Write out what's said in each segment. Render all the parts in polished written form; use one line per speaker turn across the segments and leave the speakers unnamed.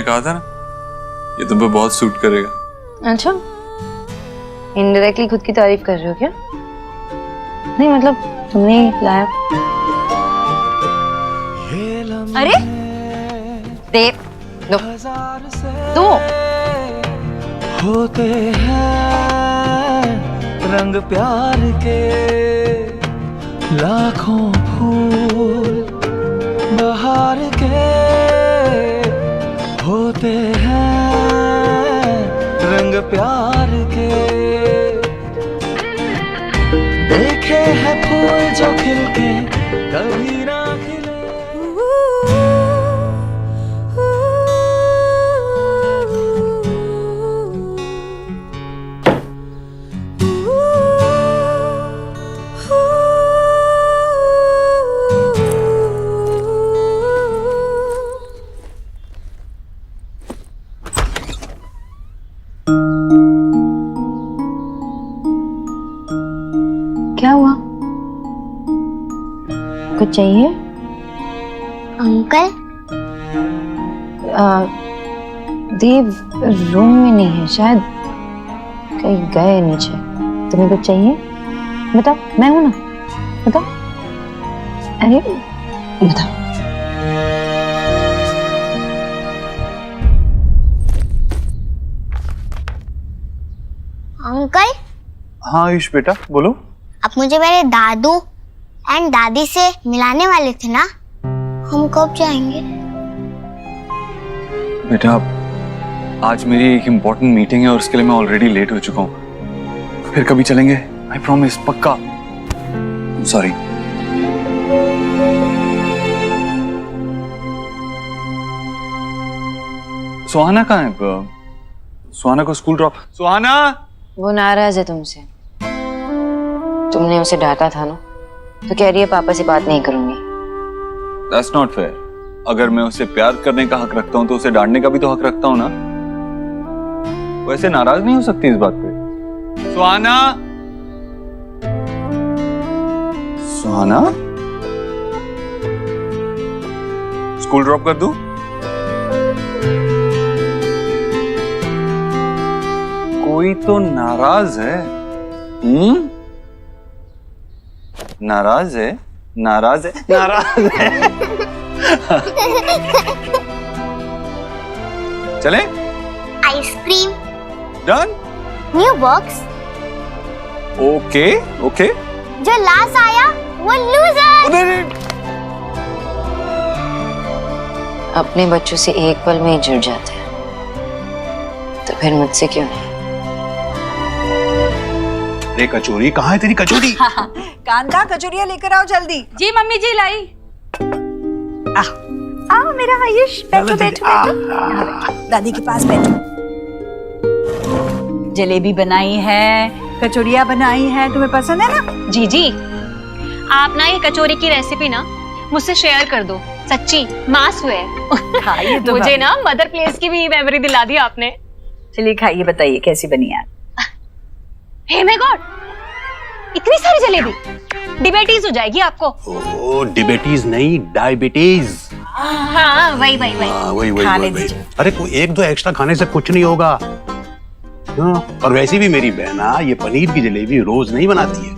कहा था ना ये तुम पे बहुत सूट करेगा।
अच्छा, इनडायरेक्टली खुद की तारीफ कर रहे हो क्या? नहीं मतलब तुमने लाया। अरे दे दो दो।
होते हैं रंग प्यार के लाखों फूल बहार के, होते हैं रंग प्यार के। देखे हैं फूल जो खिलके कभी ना खिले।
क्या हुआ? कुछ चाहिए?
अंकल
देव रूम में नहीं है, शायद कहीं गए नीचे। तुम्हें कुछ चाहिए? बताओ, मैं हूं ना, बताओ। अरे बताओ।
अंकल
हाँ आयुष बेटा बोलो।
आप मुझे मेरे दादू एंड दादी से मिलाने वाले थे ना, हम कब जाएंगे?
बेटा आज मेरी एक इम्पोर्टेंट मीटिंग है और उसके लिए मैं ऑलरेडी लेट हो चुका हूँ। फिर कभी चलेंगे, आई प्रॉमिस, पक्का। सॉरी। सुहाना कहाँ है? सुहाना को स्कूल ड्रॉप। सुहाना
वो नाराज है तुमसे। तुमने उसे डांटा था ना, तो कह रही है पापा से बात नहीं करूंगी।
That's not fair। अगर मैं उसे प्यार करने का हक रखता हूँ तो उसे डांटने का भी तो हक रखता हूँ ना। वैसे नाराज नहीं हो सकती इस बात पे। सुहाना, सुहाना, स्कूल ड्रॉप कर दूं? कोई तो नाराज है। नाराज है, नाराज है, नाराज है। चले?
Ice cream.
Done?
New box.
Okay okay.
जो लास्ट आया वो लूजर।
अपने बच्चों से एक पल में ही जुड़ जाते हैं, तो फिर मुझसे क्यों नहीं?
अरे कचौरी कहाँ है तेरी कचौरी?
कांता कचौरियाँ लेकर आओ जल्दी।
जी मम्मी जी लाई।
आओ मेरा आयुष, बैठो बैठो बैठो, यहाँ बैठो, दादी के पास बैठो। जलेबी बनाई है, कचौरियाँ बनाई है, तुम्हें पसंद है ना?
जी जी, आप ना ये कचौरी की रेसिपी ना मुझसे शेयर कर दो, सच्ची मास हुए।
खाइए तो
मुझे ना मदर प्लेस की भी मेमोरी दिला दी आपने।
चलिए खाइए, बताइए कैसी बनी है।
हे माय गॉड, इतनी सारी जलेबी, डिबेटीज हो जाएगी आपको।
ओ डिबेटीज नहीं, डायबिटीज।
हाँ वही वही वही।
वही
खाने
वही।
दीजिए।
अरे कोई एक दो एक्स्ट्रा खाने से कुछ नहीं होगा। और वैसे भी मेरी बहना ये पनीर की जलेबी रोज नहीं बनाती है।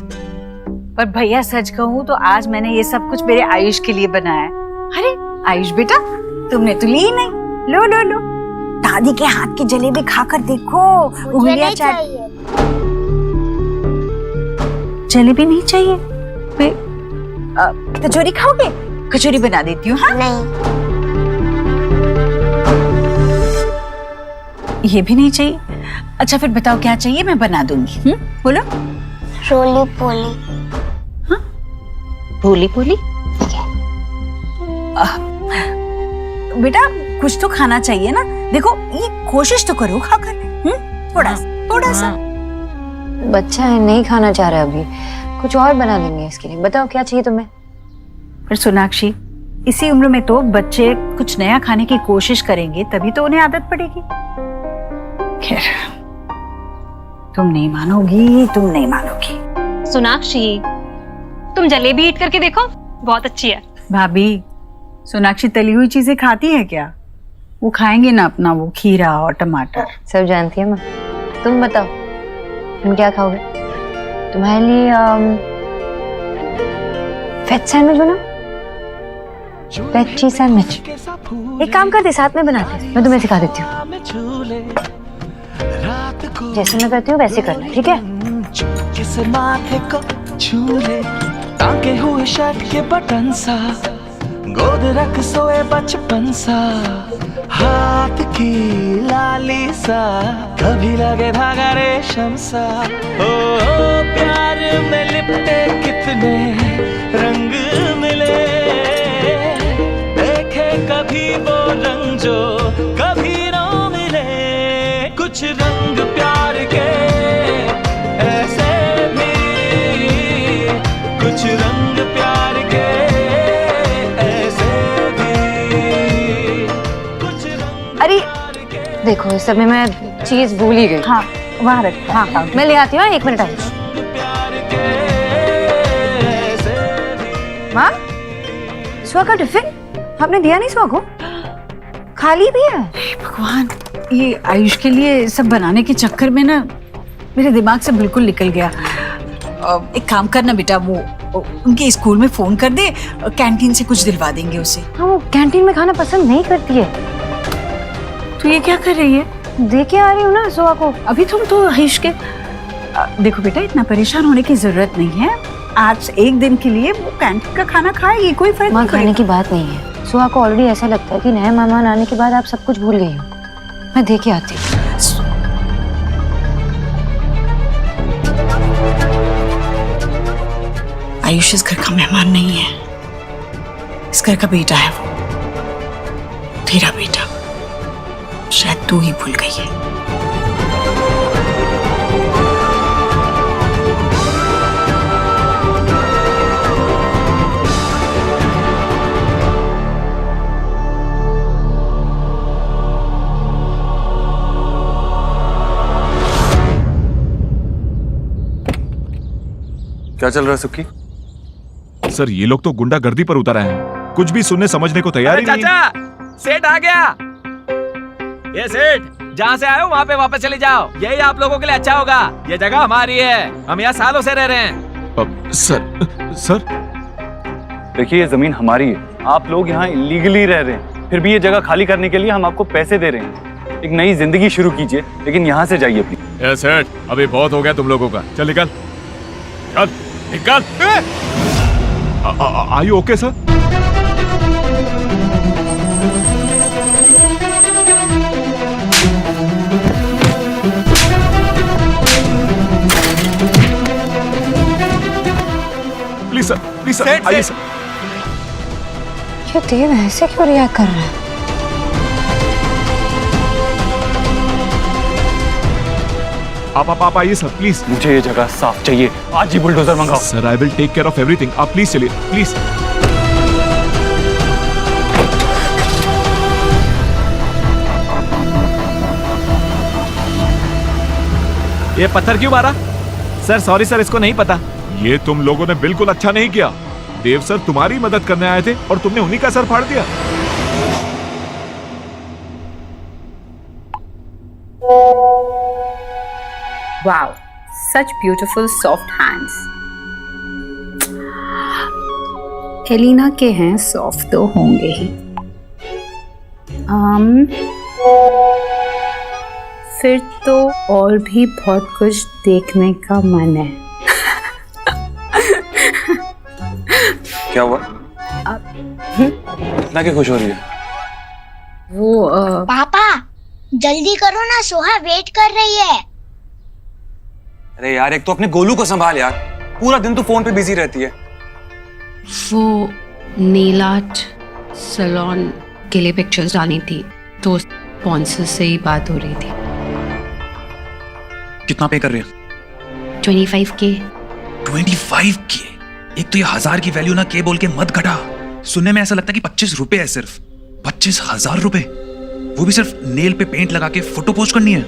पर भैया सच कहूँ तो आज मैंने ये सब कुछ मेरे आयुष के लिए बनाया है। अरे आयुष बेटा, तुमने तो ली ही नहीं। लो लो लो, दादी के हाथ की जलेबी खाकर देखो।
मुझे नहीं चाहिए।
जलेबी नहीं चाहिए? कचौरी खाओगे? कचौरी बना देती हूँ। हाँ
नहीं।
ये भी नहीं चाहिए? अच्छा फिर बताओ क्या चाहिए, मैं बना दूंगी। बोलो।
रोली पोली।
भूली भूली।
बेटा कुछ तो खाना चाहिए ना, देखो ये कोशिश तो करो खाकर। थोड़ा सा।
बच्चा है, नहीं खाना चाह रहा अभी, कुछ और बना लेंगे इसके लिए। बताओ क्या चाहिए तुम्हें?
पर सोनाक्षी, इसी उम्र में तो बच्चे कुछ नया खाने की कोशिश करेंगे, तभी तो उन्हें आदत पड़ेगी। खैर, तुम नहीं मानोगी, तुम नहीं मानोगी।
सोनाक्षी, तुम जलेबी ईट करके देखो, बहुत अच्छी है।
भाभी, सोनाक्षी तली हुई चीजें खाती है क्या? वो खाएंगे ना अपना वो खीरा और टमाटर।
सब जानती है माँ। तुम बताओ तुम क्या खाओगे? तुम्हारे लिए वेज सैंडविच बनाओ, वेज चीज सैंडविच। एक काम करते साथ में बनाते, मैं तुम्हें सिखा देती हूँ। जैसे मैं करती हूँ वैसे करना, ठीक है?
किस माथे को छूले टांगे हुए शर्ट के बटन सा, गोद रख सोए बचपन सा, हाथ की लाली सा, कभी लगे धागा रेशम सा। ओ प्यार में लिपटे कितने रंग मिले, देखे कभी वो रंग जो कभी ना मिले। कुछ रंग प्यार के ऐसे भी, कुछ रंग प्यार के ऐसे भी, कुछ रंग
अरे देखो इस समय मैं चीज भूल ही गई।
हाँ वहाँ रख। हाँ हाँ
मैं ले आती हूँ, 1 मिनट आई।
प्यार के ऐसे भी।
माँ, सुहा का टिफिन आपने दिया नहीं? सुहा को खाली भी है।
भगवान, ये आयुष के लिए सब बनाने के चक्कर में ना मेरे दिमाग से बिल्कुल निकल गया। एक काम करना बेटा, वो उनके स्कूल में फोन कर दे, कैंटीन से कुछ दिलवा देंगे उसे।
हाँ वो कैंटीन में खाना पसंद नहीं करती है।
तो ये क्या कर रही है?
दे के आ रही हूँ ना सुहा को।
अभी तुम तो आयुष के देखो बेटा, इतना परेशान होने की जरूरत नहीं है। आज एक दिन के लिए वो कैंटीन का खाना खाएगी, कोई फर्क
माँ
नहीं
खाने
पड़ेगा।
की बात नहीं है। सुहा को ऑलरेडी ऐसा लगता है कि नए मेहमान आने के बाद आप सब कुछ भूल गई हो। मैं दे के आती हूँ।
आयुष इस घर का मेहमान नहीं है, इस घर का बेटा है वो, तेरा बेटा। शायद तू ही भूल गई है।
क्या चल रहा है सुक्की?
सर ये लोग तो गुंडागर्दी पर उतर आए हैं, कुछ भी सुनने समझने को तैयार ही नहीं।
चाचा, सेठ आ गया। ये सेठ, जहाँ से आए हो वहाँ पे वापस चले जाओ, यही आप लोगों के लिए अच्छा होगा। ये जगह हमारी है, हम यहाँ सालों से रह रहे हैं।
सर
देखिए ये जमीन हमारी है, आप लोग यहाँ इलीगली रह रहे हैं, फिर भी ये जगह खाली करने के लिए हम आपको पैसे दे रहे हैं। एक नई जिंदगी शुरू कीजिए, लेकिन यहाँ से जाइए प्लीज।
ये सेठ, अभी बहुत हो गया तुम लोगों का, चल निकल, चल निकल। Are you okay sir? Please sir आइए सर।
ये देव ऐसे क्यों रिएक्ट कर रहा है?
आप आइए सर प्लीज।
मुझे ये जगह साफ चाहिए, आज ही बुलडोजर मंगाओ।
Sir I will take care of everything, आप प्लीज चलिए प्लीज।
ये पत्थर क्यों मारा? सर सॉरी सर, इसको नहीं पता।
ये तुम लोगों ने बिल्कुल अच्छा नहीं किया। देव सर तुम्हारी मदद करने आए थे और तुमने उन्हीं का सर फाड़ दिया।
Wow, such beautiful soft hands. Elina के हैं, सॉफ्ट तो होंगे ही। फिर तो और भी बहुत कुछ देखने का मन है।
क्या हुआ? इतना क्यों खुश हो रही है?
वो
पापा जल्दी करो ना, सोहा वेट कर रही है।
अरे यार, एक तो अपने गोलू को संभाल यार, पूरा दिन तो फोन पे बिजी रहती है।
वो नेल आर्ट सैलून के लिए पिक्चर्स डाली थी, तो स्पॉन्सर से ही बात हो रही थी।
कितना पे कर रहे हैं?
25K।
25K? एक तो ये 1000 की वैल्यू ना के बोल के मत घटा। सुनने में ऐसा लगता है कि 25 रुपए है, सिर्फ 25,000 रुपए, वो भी सिर्फ नेल पे पेंट लगा के फोटो पोस्ट करनी है।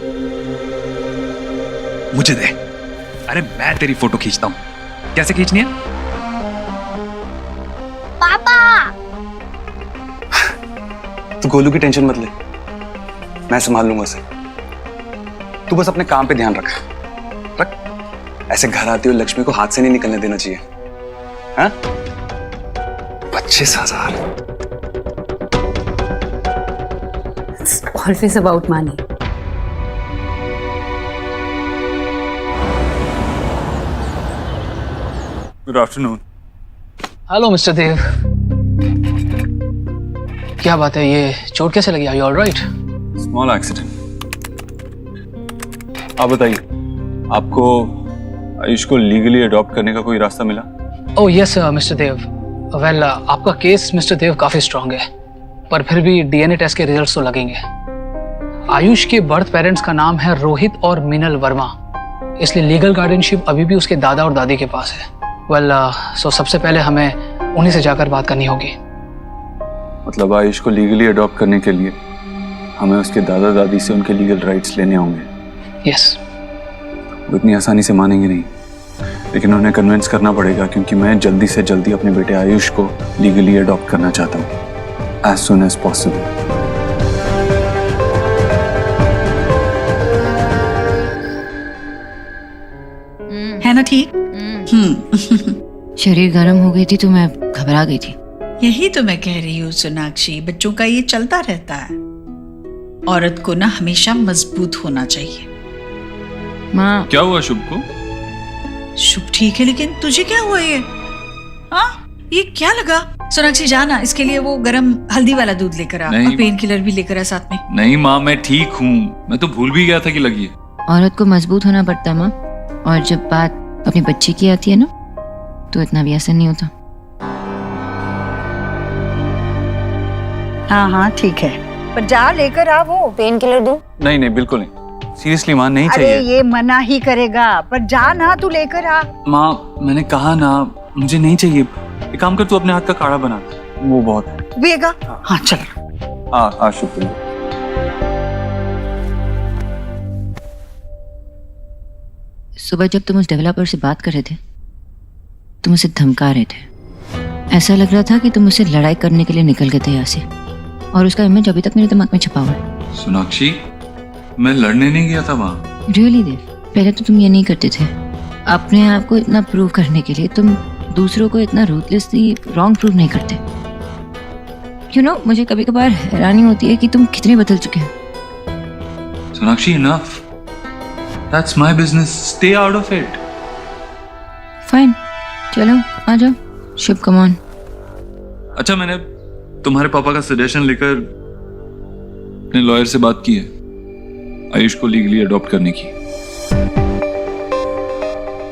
मुझे दे, अरे मैं तेरी फोटो खींचता हूं। कैसे खींचनी है?
पापा
तू गोलू की टेंशन मत ले,
मैं संभाल लूंगा उसे। तू बस अपने काम पे ध्यान रख। ऐसे घर आती हुई लक्ष्मी को हाथ से नहीं निकलने देना चाहिए। हाँ? 25,000।
Always about money.
Good afternoon.
Hello mister Dev, क्या बात है, ये चोट कैसे लगी? Are you alright?
Small accident. आप बताइए, आपको आयुष को लीगली अडॉप्ट करने का कोई रास्ता मिला?
ओह यस मिस्टर देव। वेल आपका केस मिस्टर देव काफी स्ट्रांग है, पर फिर भी डीएनए टेस्ट के रिजल्ट्स तो लगेंगे। आयुष के बर्थ पेरेंट्स का नाम है रोहित और मिनल वर्मा, इसलिए लीगल गार्डियनशिप अभी भी उसके दादा और दादी के पास है। वेल सो सबसे पहले हमें उन्हीं से जाकर बात करनी होगी।
मतलब आयुष को लीगली अडॉप्ट करने के लिए हमें उसके दादा दादी से उनके लीगल राइट्स लेने होंगे?
यस।
वो इतनी आसानी से मानेंगे नहीं, लेकिन उन्हें कन्विंस करना पड़ेगा, क्योंकि मैं जल्दी से जल्दी अपने बेटे आयुष को लीगली अडॉप्ट करना चाहता हूँ, एज सुन एज पॉसिबल।
है ना ठीक?
शरीर गर्म हो गई थी तो मैं घबरा गई थी।
यही तो मैं कह रही हूँ सोनाक्षी, बच्चों का ये चलता रहता है। औरत को ना हमेशा मजबूत होना चाहिए।
माँ
क्या हुआ शुभ को?
शुभ ठीक है, लेकिन तुझे क्या हुआ ये? हाँ ये क्या लगा? सोनाक्षी जाना, इसके लिए वो गरम हल्दी वाला दूध लेकर आ, और पेन किलर भी लेकर आ साथ में।
नहीं माँ, मैं ठीक हूँ, मैं तो भूल भी गया था कि लगी है।
औरत को मजबूत होना पड़ता है माँ, और जब बात अपने बच्चे की आती है ना, तो इतना भी आसान नहीं होता।
हाँ हाँ ठीक है, पर जा लेकर आ, वो पेन किलर दूं?
नहीं नहीं बिल्कुल नहीं, सीरियसली माँ नहीं चाहिए।
अरे ये मना ही करेगा, पर जा ना, तू लेकर आ।
माँ मैंने कहा ना, मुझे नहीं चाहिए। एक काम कर, तू अपने हाथ का काढ़ा बना, वो बहुत है।
पिएगा? हाँ चल।
हाँ शुक्रिया।
सुबह जब तुम उस डेवलपर से बात कर रहे थे, तुम उसे धमका रहे थे। ऐसा लग रहा था कि तुम उससे लड़ाई करने के लिए निकल गए थे यहाँ से, और उसका इमेज अभी तक मेरे दिमाग में छपा हुआ है।
सोनाक्षी, मैं लड़ने नहीं गया था वहाँ।
रियली देव, पहले तो तुम ये नहीं करते थे। अपने आप को इतना प्रूव करने के लिए तुम दूसरों को इतना रूथलेसली रॉन्ग प्रूव नहीं करते। यू नो, मुझे कभी कभार हैरानी होती है कि तुम कितने बदल चुके हो।
Sonakshi enough. That's my business. Stay out of it.
Fine, चलो आ जाओ। शुभ कम ऑन।
अच्छा, मैंने तुम्हारे पापा का सजेशन लेकर अपने लॉयर से बात की है आयुष को लीगली अडॉप्ट करने की।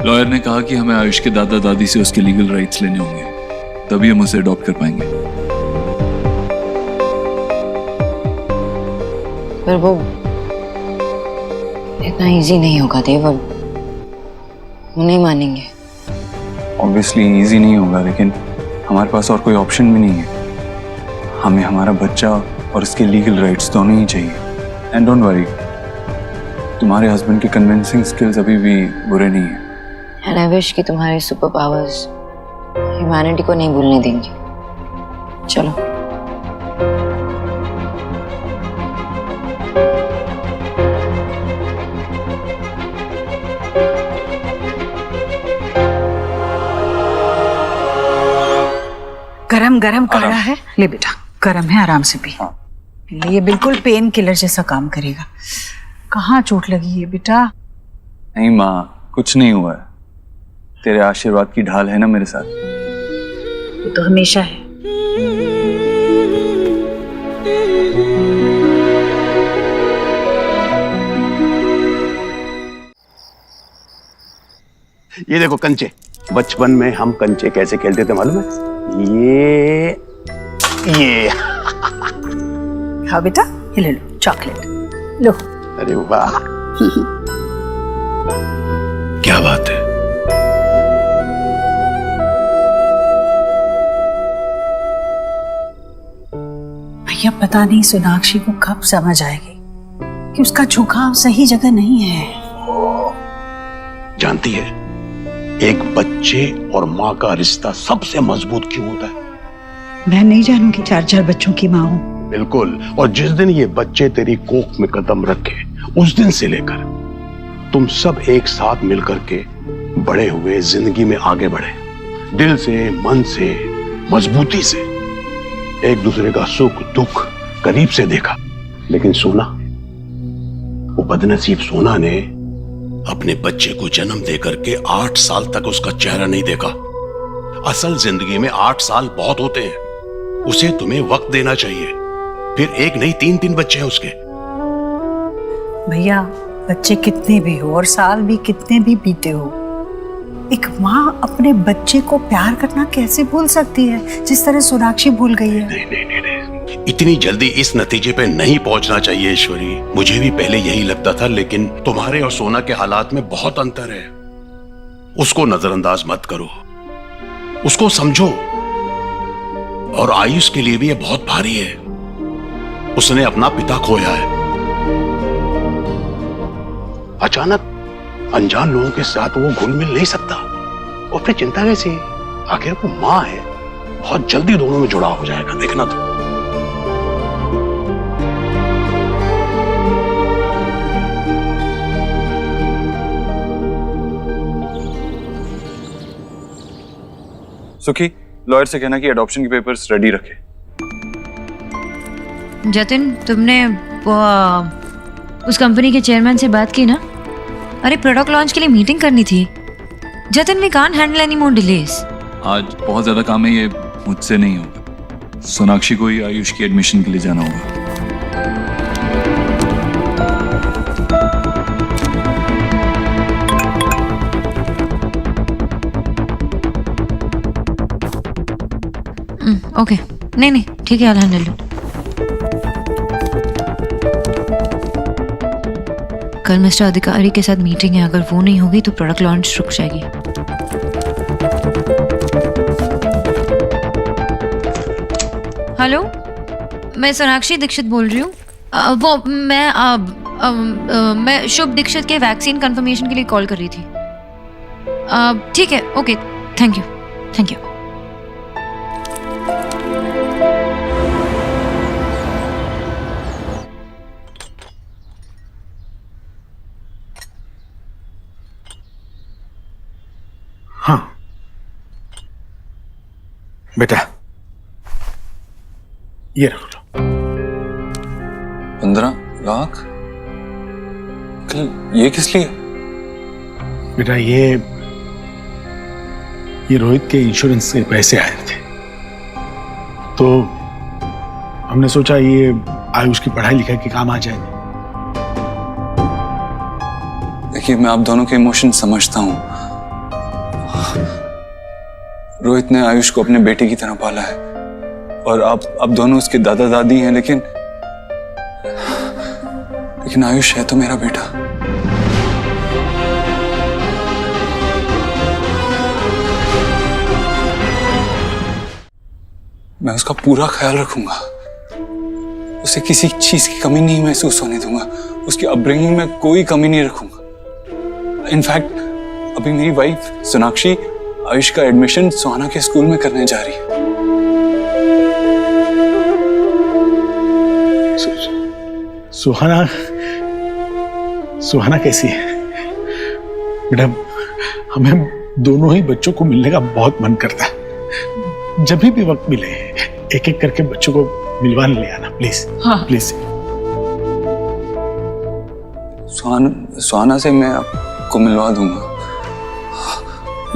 लॉयर ने कहा कि हमें आयुष के दादा दादी से उसके लीगल राइट्स लेने होंगे, तभी हम उसे अडॉप्ट कर पाएंगे।
पर वो इतना इजी नहीं होगा देव, वो नहीं मानेंगे।
ऑब्वियसली इजी नहीं होगा, लेकिन हमारे पास और कोई ऑप्शन भी नहीं है। हमें हमारा बच्चा और उसके लीगल राइट्स दोनों ही चाहिए। एंड डोंट वरी, तुम्हारे हस्बैंड की कन्विंसिंग स्किल्स अभी भी बुरे नहीं है।
एंड आई विश कि तुम्हारे सुपर पावर्स ह्यूमैनिटी को नहीं भूलने देंगे। चलो।
गरम गरम काढ़ा है, ले बेटा, गरम है, आराम से पी। ले, ये बिल्कुल पेन किलर जैसा काम करेगा। कहाँ चोट लगी है बेटा?
नहीं माँ, कुछ नहीं हुआ है। तेरे आशीर्वाद की ढाल है ना मेरे साथ।
वो तो हमेशा है।
ये देखो कंचे, बचपन में हम कंचे कैसे खेलते थे मालूम है? ये
हाँ बेटा, ये ले लो चॉकलेट, लो।
अरे वाह, क्या बात है।
भैया पता नहीं सोनाक्षी को कब समझ आएगी कि उसका झुकाव सही जगह नहीं है।
जानती है, एक बच्चे और माँ का रिश्ता सबसे मजबूत क्यों होता है?
मैं नहीं जानूंगी, 4 बच्चों की माँ हूं।
बिल्कुल। और जिस दिन ये बच्चे तेरी कोख में कदम रखे उस दिन से लेकर तुम सब एक साथ मिलकर के बड़े हुए, जिंदगी में आगे बढ़े, दिल से, मन से, मजबूती से, एक दूसरे का सुख दुख करीब से देखा। लेकिन सोना, वो बदनसीब सोना ने अपने बच्चे को जन्म देकर के 8 साल तक उसका चेहरा नहीं देखा। असल जिंदगी में 8 साल बहुत होते हैं, उसे तुम्हें वक्त देना चाहिए। फिर एक नहीं 3 बच्चे हैं उसके।
भैया, बच्चे कितने भी हो और साल भी कितने भी बीते हो, एक माँ अपने बच्चे को प्यार करना कैसे भूल सकती है जिस तरह सोनाक्षी भूल गई है?
नहीं, इतनी जल्दी इस नतीजे पे नहीं पहुंचना चाहिए ईश्वरी। मुझे भी पहले यही लगता था, लेकिन तुम्हारे और सोना के हालात में बहुत अंतर है। उसको नजरअंदाज मत करो, उसको समझो। और आयुष के लिए भी ये बहुत भारी है, उसने अपना पिता खोया है। अचानक अनजान लोगों के साथ वो घुल मिल नहीं सकता, और फिर चिंता कैसी? आखिर वो माँ है, बहुत जल्दी दोनों में जुड़ाव हो जाएगा, देखना तो।
सुखी, लॉयर से कहना कि अडॉप्शन के पेपर्स रेडी रखे।
जतिन, तुमने उस कंपनी के चेयरमैन से बात की ना? अरे प्रोडक्ट लॉन्च के लिए मीटिंग करनी थी। Jatin, we can't handle any more delays.
आज बहुत ज्यादा काम है, ये मुझसे नहीं होगा। सोनाक्षी को ही आयुष की एडमिशन के लिए जाना होगा।
ओके, नहीं ठीक है, I'll handle it। कल मिस्टर अधिकारी के साथ मीटिंग है, अगर वो नहीं होगी तो प्रोडक्ट लॉन्च रुक जाएगी। हेलो, मैं सोनाक्षी दीक्षित बोल रही हूँ। मैं शुभ दीक्षित के वैक्सीन कंफर्मेशन के लिए कॉल कर रही थी। ठीक है, ओके, थैंक यू।
हाँ बेटा, ये रख लो।
15 लाख? ये किस लिए?
बेटा, ये रोहित के इंश्योरेंस के पैसे आए थे, तो हमने सोचा ये आयुष की पढ़ाई लिखाई के काम आ जाएंगे।
देखिए, मैं आप दोनों के इमोशन समझता हूँ। रोहित ने आयुष को अपने बेटे की तरह पाला है, और आप दोनों उसके दादा दादी हैं, लेकिन आयुष है तो मेरा बेटा। मैं उसका पूरा ख्याल रखूंगा, उसे किसी चीज की कमी नहीं महसूस होने दूंगा, उसकी अपब्रिंगिंग में कोई कमी नहीं रखूंगा। इनफैक्ट अभी मेरी वाइफ सोनाक्षी आयुष का एडमिशन सुहाना के स्कूल में करने जा रही है।
सुहाना कैसी है? बेटा, हमें दोनों ही बच्चों को मिलने का बहुत मन करता है। जब भी वक्त मिले एक एक करके बच्चों को मिलवाने ले आना, प्लीज। हाँ। प्लीज।
सुहाना से मैं आपको मिलवा दूंगा,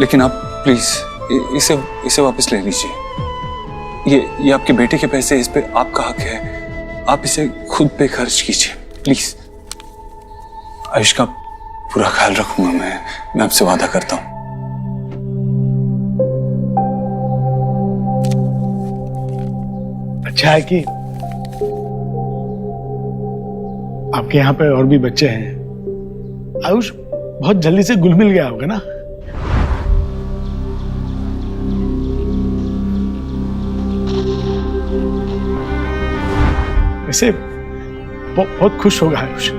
लेकिन आप प्लीज इसे वापस ले लीजिए। ये आपके बेटे के पैसे, इस पे आपका हक है, आप इसे खुद पे खर्च कीजिए प्लीज। आयुष का पूरा ख्याल रखूंगा मैं आपसे वादा करता हूं।
अच्छा है कि आपके यहाँ पे और भी बच्चे हैं। आयुष बहुत जल्दी से घुल मिल गया होगा ना? वैसे बहुत खुश होगा आयुष।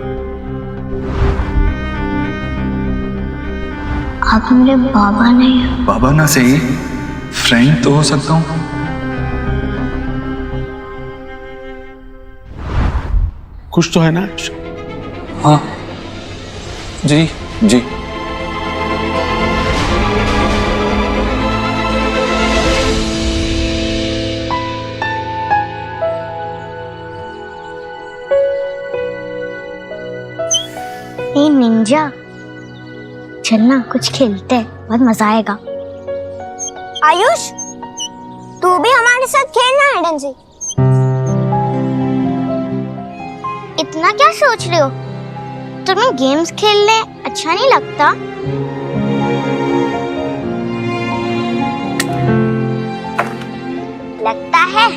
आप मेरे बाबा नहीं हैं।
बाबा ना सही, फ्रेंड तो हो सकता हूं।
खुश तो है ना आयुष?
हाँ जी जी।
ए निंजा, चलना कुछ खेलते हैं, बहुत मजा आएगा। आयुष, तू भी हमारे साथ खेलना है हाइड एंड सीक। इतना क्या सोच रहे हो? तुम्हें गेम्स खेलने अच्छा नहीं लगता? लगता है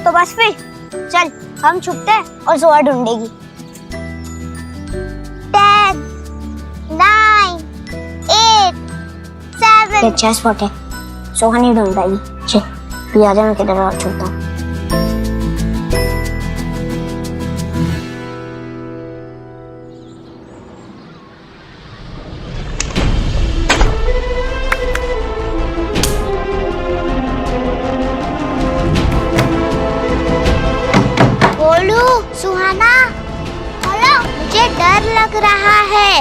तो बस फिर चल, हम छुपते हैं और जोआ ढूंढेगी। 10, 9, 8, 7। एक चेस स्पॉट है, सोहा नहीं ढूंढ पाएगी। चल तू आ जा, मैं किधर और छुपता हूँ। बोलू, सुहाना, बोलो, मुझे डर लग रहा है।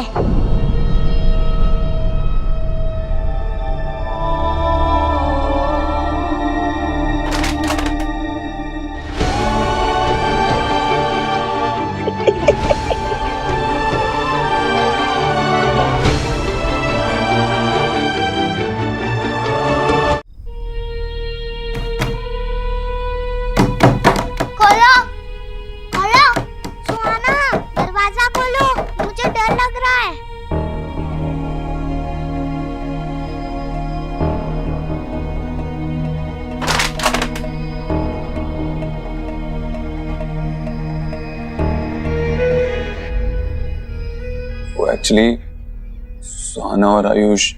खोलो, खोलो, सुहाना, दरवाजा खोलो, मुझे डर लग रहा है।
वो एक्चुअली सुहाना और आयुष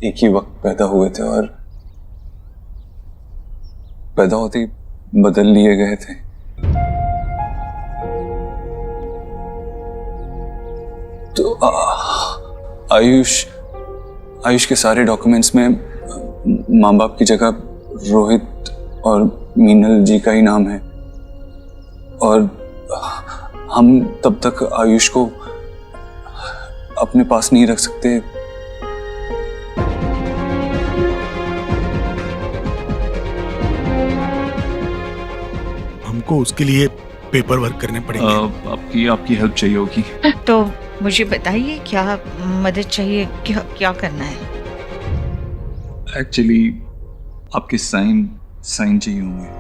एक ही वक्त पैदा हुए थे और पैदा होते ही बदल लिए गए थे। तो आयुष के सारे डॉक्यूमेंट्स में माँ बाप की जगह रोहित और मीनल जी का ही नाम है और हम तब तक आयुष को अपने पास नहीं रख सकते।
हमको उसके लिए पेपर वर्क करने पड़ेंगे।
आपकी हेल्प चाहिए होगी।
तो मुझे बताइए क्या मदद चाहिए, क्या करना है?
एक्चुअली आपके साइन चाहिए होंगे।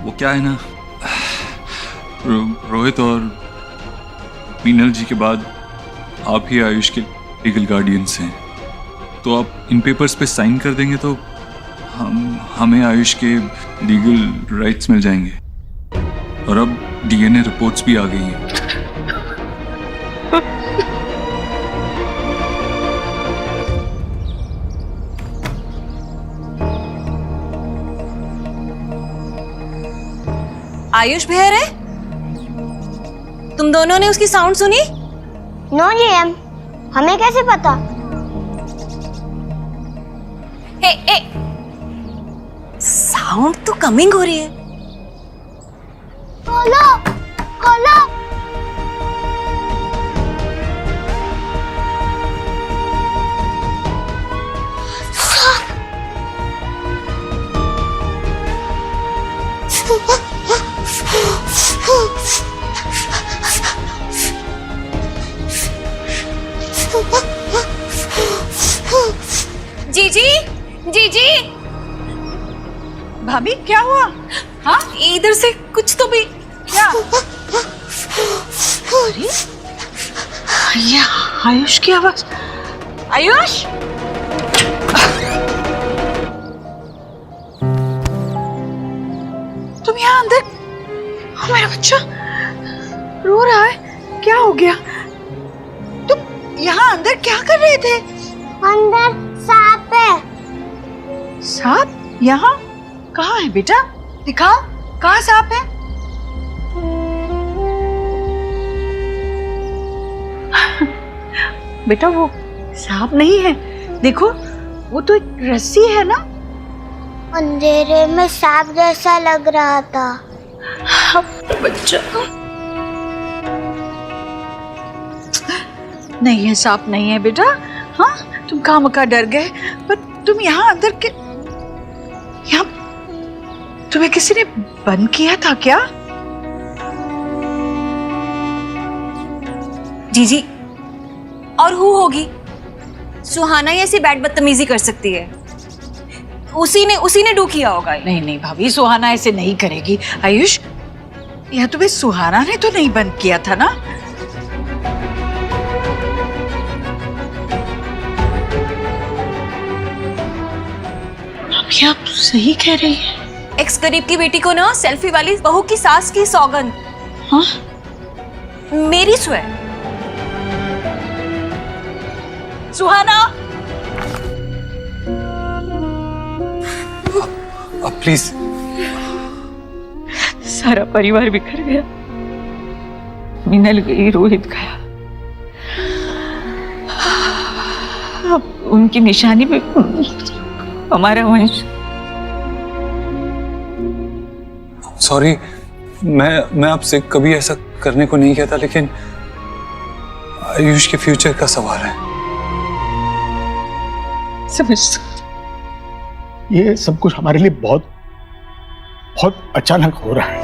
वो क्या है ना, रोहित और मीनल जी के बाद आप ही आयुष के लीगल गार्डियंस हैं, तो आप इन पेपर्स पे साइन कर देंगे तो हमें आयुष के लीगल राइट्स मिल जाएंगे। और अब डीएनए रिपोर्ट्स भी आ गई हैं।
आयुष बहर है? तुम दोनों ने उसकी साउंड सुनी?
नो जीएम, हमें कैसे पता?
साउंड तो कमिंग हो रही है।
खोलो, खोलो।
जीजी, जीजी,
भाभी क्या हुआ? हाँ,
इधर से कुछ तो भी।
क्या? अरे ये आयुष की आवाज। आयुष, तुम यहाँ अंदर? मेरा बच्चा रो रहा है, क्या हो गया? तुम यहाँ अंदर क्या कर रहे थे?
अंदर सांप है।
सांप? यहाँ कहाँ है बेटा? दिखाओ, कहाँ सांप है? बेटा वो सांप नहीं है, देखो वो तो एक रस्सी है ना।
अंधेरे में सांप जैसा लग रहा था।
बच्चा नहीं है, सांप नहीं है बेटा। हाँ, तुम खामखा डर गए, पर तुम यहाँ अंदर के यहाँ तुम्हें किसी ने बंद किया था क्या?
जीजी, और हु होगी? सुहाना ही ऐसी बैड बदतमीजी कर सकती है। उसी ने डू किया होगा।
नहीं नहीं भाभी, सुहाना ऐसे नहीं करेगी। आयुष, यह तुम्हें सुहाना ने तो नहीं बंद किया था ना? भाभी आप सही कह रही हैं।
एक्स गरीब की बेटी को ना सेल्फी वाली बहू की सास की सौगंध।
हाँ?
मेरी स्वेर।
सुहाना,
अब प्लीज।
सारा परिवार बिखर गया। मिनल गई, रोहित गया। अब उनकी निशानी पे हमारा वंश।
सॉरी, मैं आपसे कभी ऐसा करने को नहीं कहता, लेकिन आयुष के फ्यूचर का सवाल है।
समझ
ये सब कुछ हमारे लिए बहुत बहुत अचानक हो रहा है।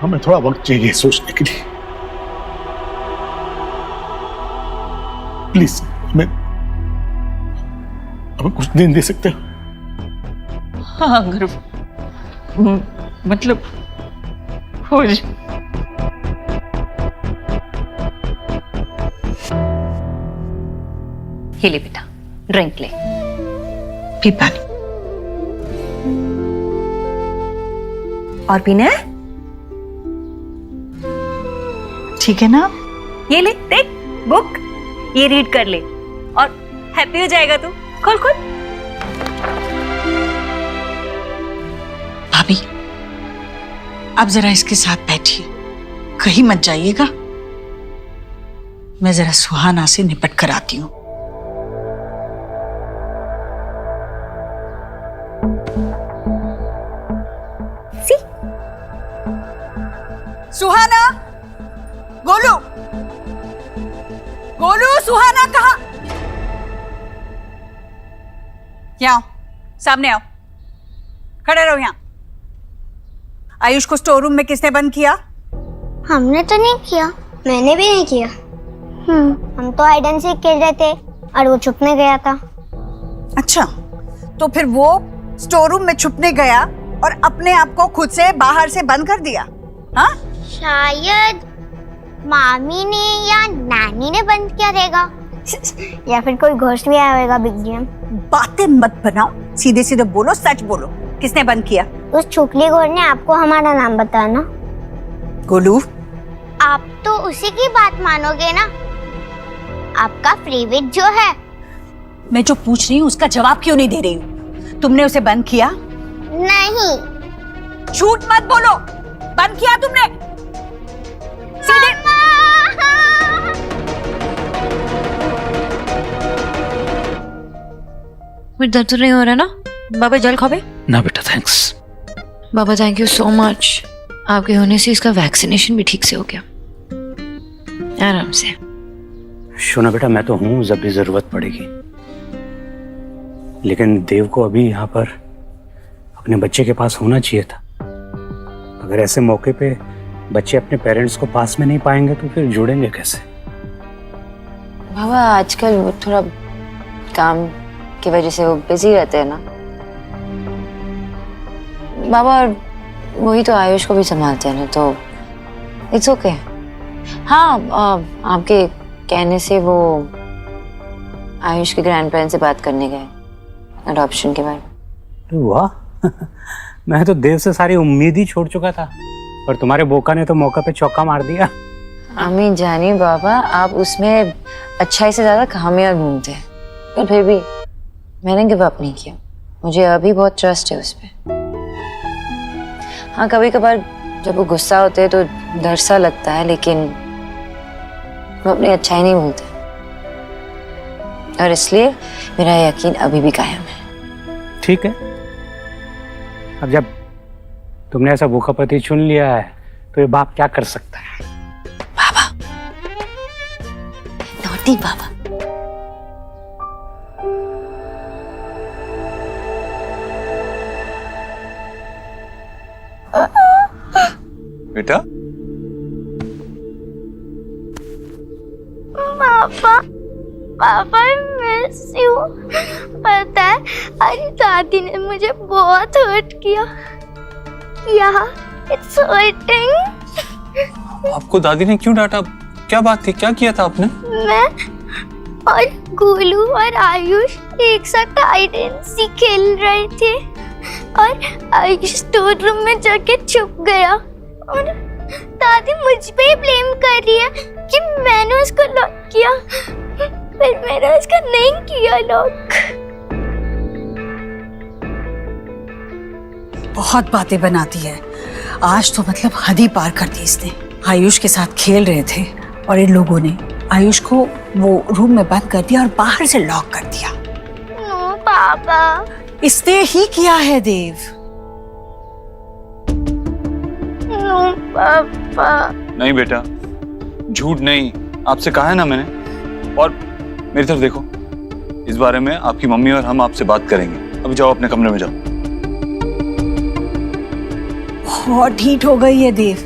हमें थोड़ा वक्त चाहिए सोचने के लिए। प्लीज हमें कुछ दिन दे सकते हो?
हाँ, अगर मतलब हो जाए।
ये ले बेटा, ड्रिंक ले।
पी पानी।
और पीना है?
ठीक है ना?
ये ले, देख बुक, ये रीड कर ले और हैप्पी हो जाएगा तू। खोल खोल।
भाभी, आप जरा इसके साथ बैठिए, कहीं मत जाइएगा। मैं जरा सुहाना से निपट कर आती हूँ। सुहाना, गोलू, गोलू, सुहाना कहाँ? यहाँ आओ, सामने आओ, खड़े रहो यहाँ। आयुष को स्टोर रूम में किसने बंद किया?
हमने तो नहीं किया। मैंने भी नहीं किया। हम तो हाइड एंड सीक खेल रहे थे और वो छुपने गया था।
अच्छा, तो फिर वो स्टोर रूम में छुपने गया और अपने आप को खुद से बाहर से बंद कर दिया? हाँ?
शायद मामी ने या नानी ने बंद किया रहेगा, या फिर कोई घोस्ट भी आया होगा बिग जी।
बातें मत बनाओ, सीधे सीधे बोलो, सच बोलो, किसने बंद किया?
उस छुकली घोर ने आपको हमारा नाम बताया ना।
गोलू,
आप तो उसी की बात मानोगे ना। आपका फ्रीविट जो है।
मैं जो पूछ रही हूँ उसका जवाब क्यों नहीं दे रही हूँ? तुमने उसे बंद किया?
नहीं।
झूठ मत बोलो, बंद किया तुमने? सीधे
मुझे दर्द तो नहीं हो रहा ना? बाबा जल खावे?
ना बेटा, thanks.
Baba thank you so much. आपके होने से इसका वैक्सीनेशन भी ठीक से हो गया, आराम से।
शोना बेटा, मैं तो हूं जब भी जरूरत पड़ेगी, लेकिन देव को अभी यहाँ पर अपने बच्चे के पास होना चाहिए था। अगर ऐसे मौके पे बच्चे अपने पेरेंट्स को पास में नहीं पाएंगे तो फिर जुड़ेंगे कैसे?
बाबा आजकल वो थोड़ा काम की वजह से वो बिजी रहते हैं ना बाबा, और वही तो आयुष को भी संभालते हैं ना, तो इट्स ओके। हाँ, आपके कहने से वो आयुष के ग्रैंड पेरेंट्स से बात करने गए अडॉप्शन के बारे में।
वाह मैं तो देव से सारी उम्मीद ही छोड़ चुका था, और तुम्हारे बोका ने तो मौका पे चौका मार दिया।
आमीन जानी बाबा, आप उसमें अच्छाई से ज्यादा खामियां ढूंढते हैं, पर फिर भी मैंने गिव अप नहीं किया। मुझे अभी बहुत ट्रस्ट है उस पर। हाँ, कभी कभार जब वो गुस्सा होते हैं तो डर सा लगता है, लेकिन वो अपनी अच्छाई नहीं भूलते। और इसलिए मेरा यकीन अभी भी कायम है।
ठीक है, अब जब तुमने ऐसा भूखा पति चुन लिया है तो ये बाप क्या कर सकता है?
बाबा, नॉटी बाबा।
बेटा,
पापा पापा मिस यू। पता है अरे दादी ने मुझे बहुत हर्ट किया। It's hurting.
आपको दादी ने क्यों डांटा? क्या बात थी? क्या किया था आपने?
मैं और गोलू और आयुष एक साथ हाइड एंड सीक खेल रहे थे और आयुष स्टोर रूम में जाके छुप गया और दादी मुझ पे ही ब्लेम कर रही है कि मैंने उसको लॉक किया, पर मैंने उसका नहीं किया लॉक।
बहुत बातें बनाती है। आज तो मतलब हद ही पार कर दी इसने। आयुष के साथ खेल रहे थे और इन लोगों ने आयुष को वो रूम में बंद कर दिया और बाहर से लॉक कर दिया।
नो पापा,
इसने ही किया है देव।
नो पापा।
नहीं बेटा, झूठ नहीं, आपसे कहा है ना मैंने। और मेरी तरफ देखो, इस बारे में आपकी मम्मी और हम आपसे बात करेंगे। अभी जाओ अपने कमरे में जाओ।
बहुत ढीठ हो गई है देव।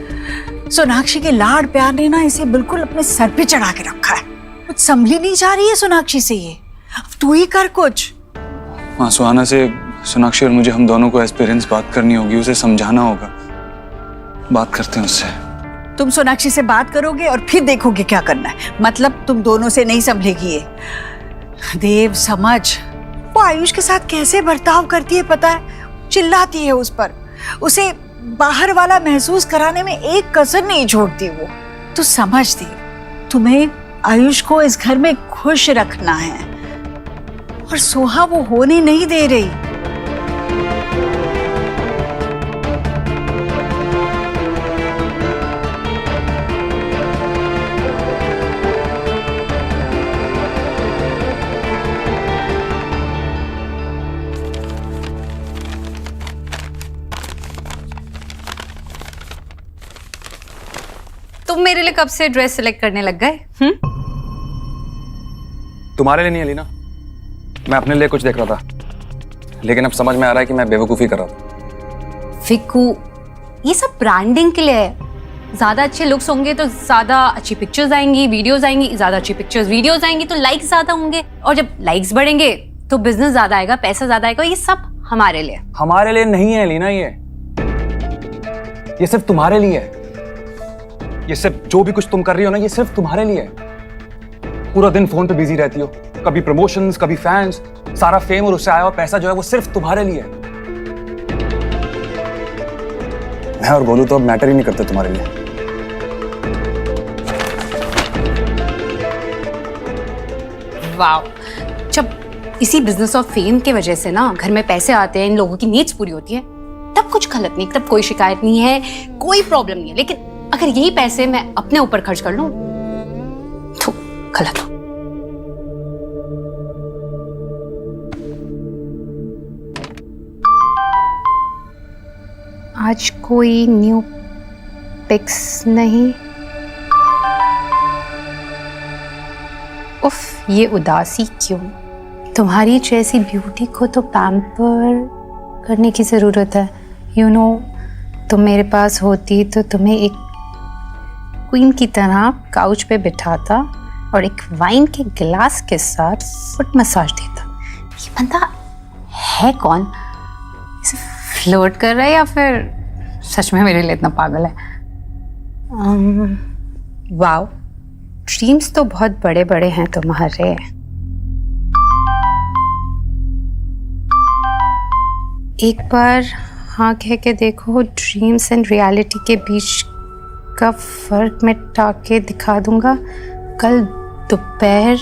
सोनाक्षी के लाड प्यार ने ना इसे बिल्कुल अपने सर पे चढ़ा के रखा है। कुछ संभली नहीं जा रही है सोनाक्षी से ये। अब तू ही कर कुछ।
हाँ, सुहाना से सोनाक्षी और मुझे, हम दोनों को एज पेरेंट्स बात करनी होगी, उसे समझाना होगा। बात करते हैं उससे।
तुम सोनाक्षी से बात करोगे और फिर देखोगे क्या करना है। मतलब तुम दोनों से नहीं संभलेगी ये। देव समझ, वो आयुष के साथ कैसे बर्ताव करती है पता है। चिल्लाती है उस पर, उसे बाहर वाला महसूस कराने में एक कसर नहीं छोड़ती वो। तू समझ दे, तुम्हें आयुष को इस घर में खुश रखना है और सोहा वो होने नहीं दे रही।
तुम मेरे लिए कब से ड्रेस सिलेक्ट करने लग गए?
तुम्हारे लिए नहीं अलीना, मैं अपने लिए कुछ देख रहा था, लेकिन अब समझ में आ रहा है कि मैं बेवकूफी कर रहा था।
फिकू, ये सब ब्रांडिंग के लिए है। ज्यादा अच्छे लुक्स होंगे तो ज्यादा अच्छी पिक्चर्स आएंगी, वीडियोस आएंगी। ज्यादा अच्छी पिक्चर्स वीडियोस आएंगी तो लाइक्स ज्यादा होंगे, और जब लाइक्स बढ़ेंगे तो बिजनेस ज्यादा आएगा, पैसा ज्यादा आएगा। ये सब हमारे लिए।
हमारे लिए नहीं है अलीना, ये सिर्फ तुम्हारे लिए है। ये सिर्फ जो भी कुछ तुम कर रही हो ना, ये सिर्फ तुम्हारे लिए है। पूरा दिन फोन पे बिजी रहती हो, कभी प्रमोशंस, कभी फैंस, सारा फेम और उससे आया हुआ पैसा जो है वो सिर्फ तुम्हारे लिए है। मैं और गोलू तो अब मैटर ही नहीं करते तुम्हारे लिए।
वाओ, जब इसी बिजनेस और फेम के वजह से ना घर में पैसे आते हैं, इन लोगों की नीड्स पूरी होती है, तब कुछ गलत नहीं, तब कोई शिकायत नहीं है, कोई प्रॉब्लम नहीं है। लेकिन अगर यही पैसे मैं अपने ऊपर खर्च कर लूं तो गलत हो। आज कोई न्यू पिक्स नहीं। उफ, ये उदासी क्यों? तुम्हारी जैसी ब्यूटी को तो पैम्पर करने की जरूरत है। यू नो, तुम मेरे पास होती तो तुम्हें एक क्वीन की तरह काउच पे बिठाता और एक वाइन के गिलास के साथ फुट मसाज देता। ये बंदा है कौन? इसे फ्लर्ट कर रहा है या फिर सच में मेरे लिए इतना पागल है? वाओ, ड्रीम्स तो बहुत बड़े बड़े हैं तुम्हारे। एक बार हाँ कह के देखो, ड्रीम्स एंड रियलिटी के बीच का फर्क मिटा के दिखा दूंगा। कल दोपहर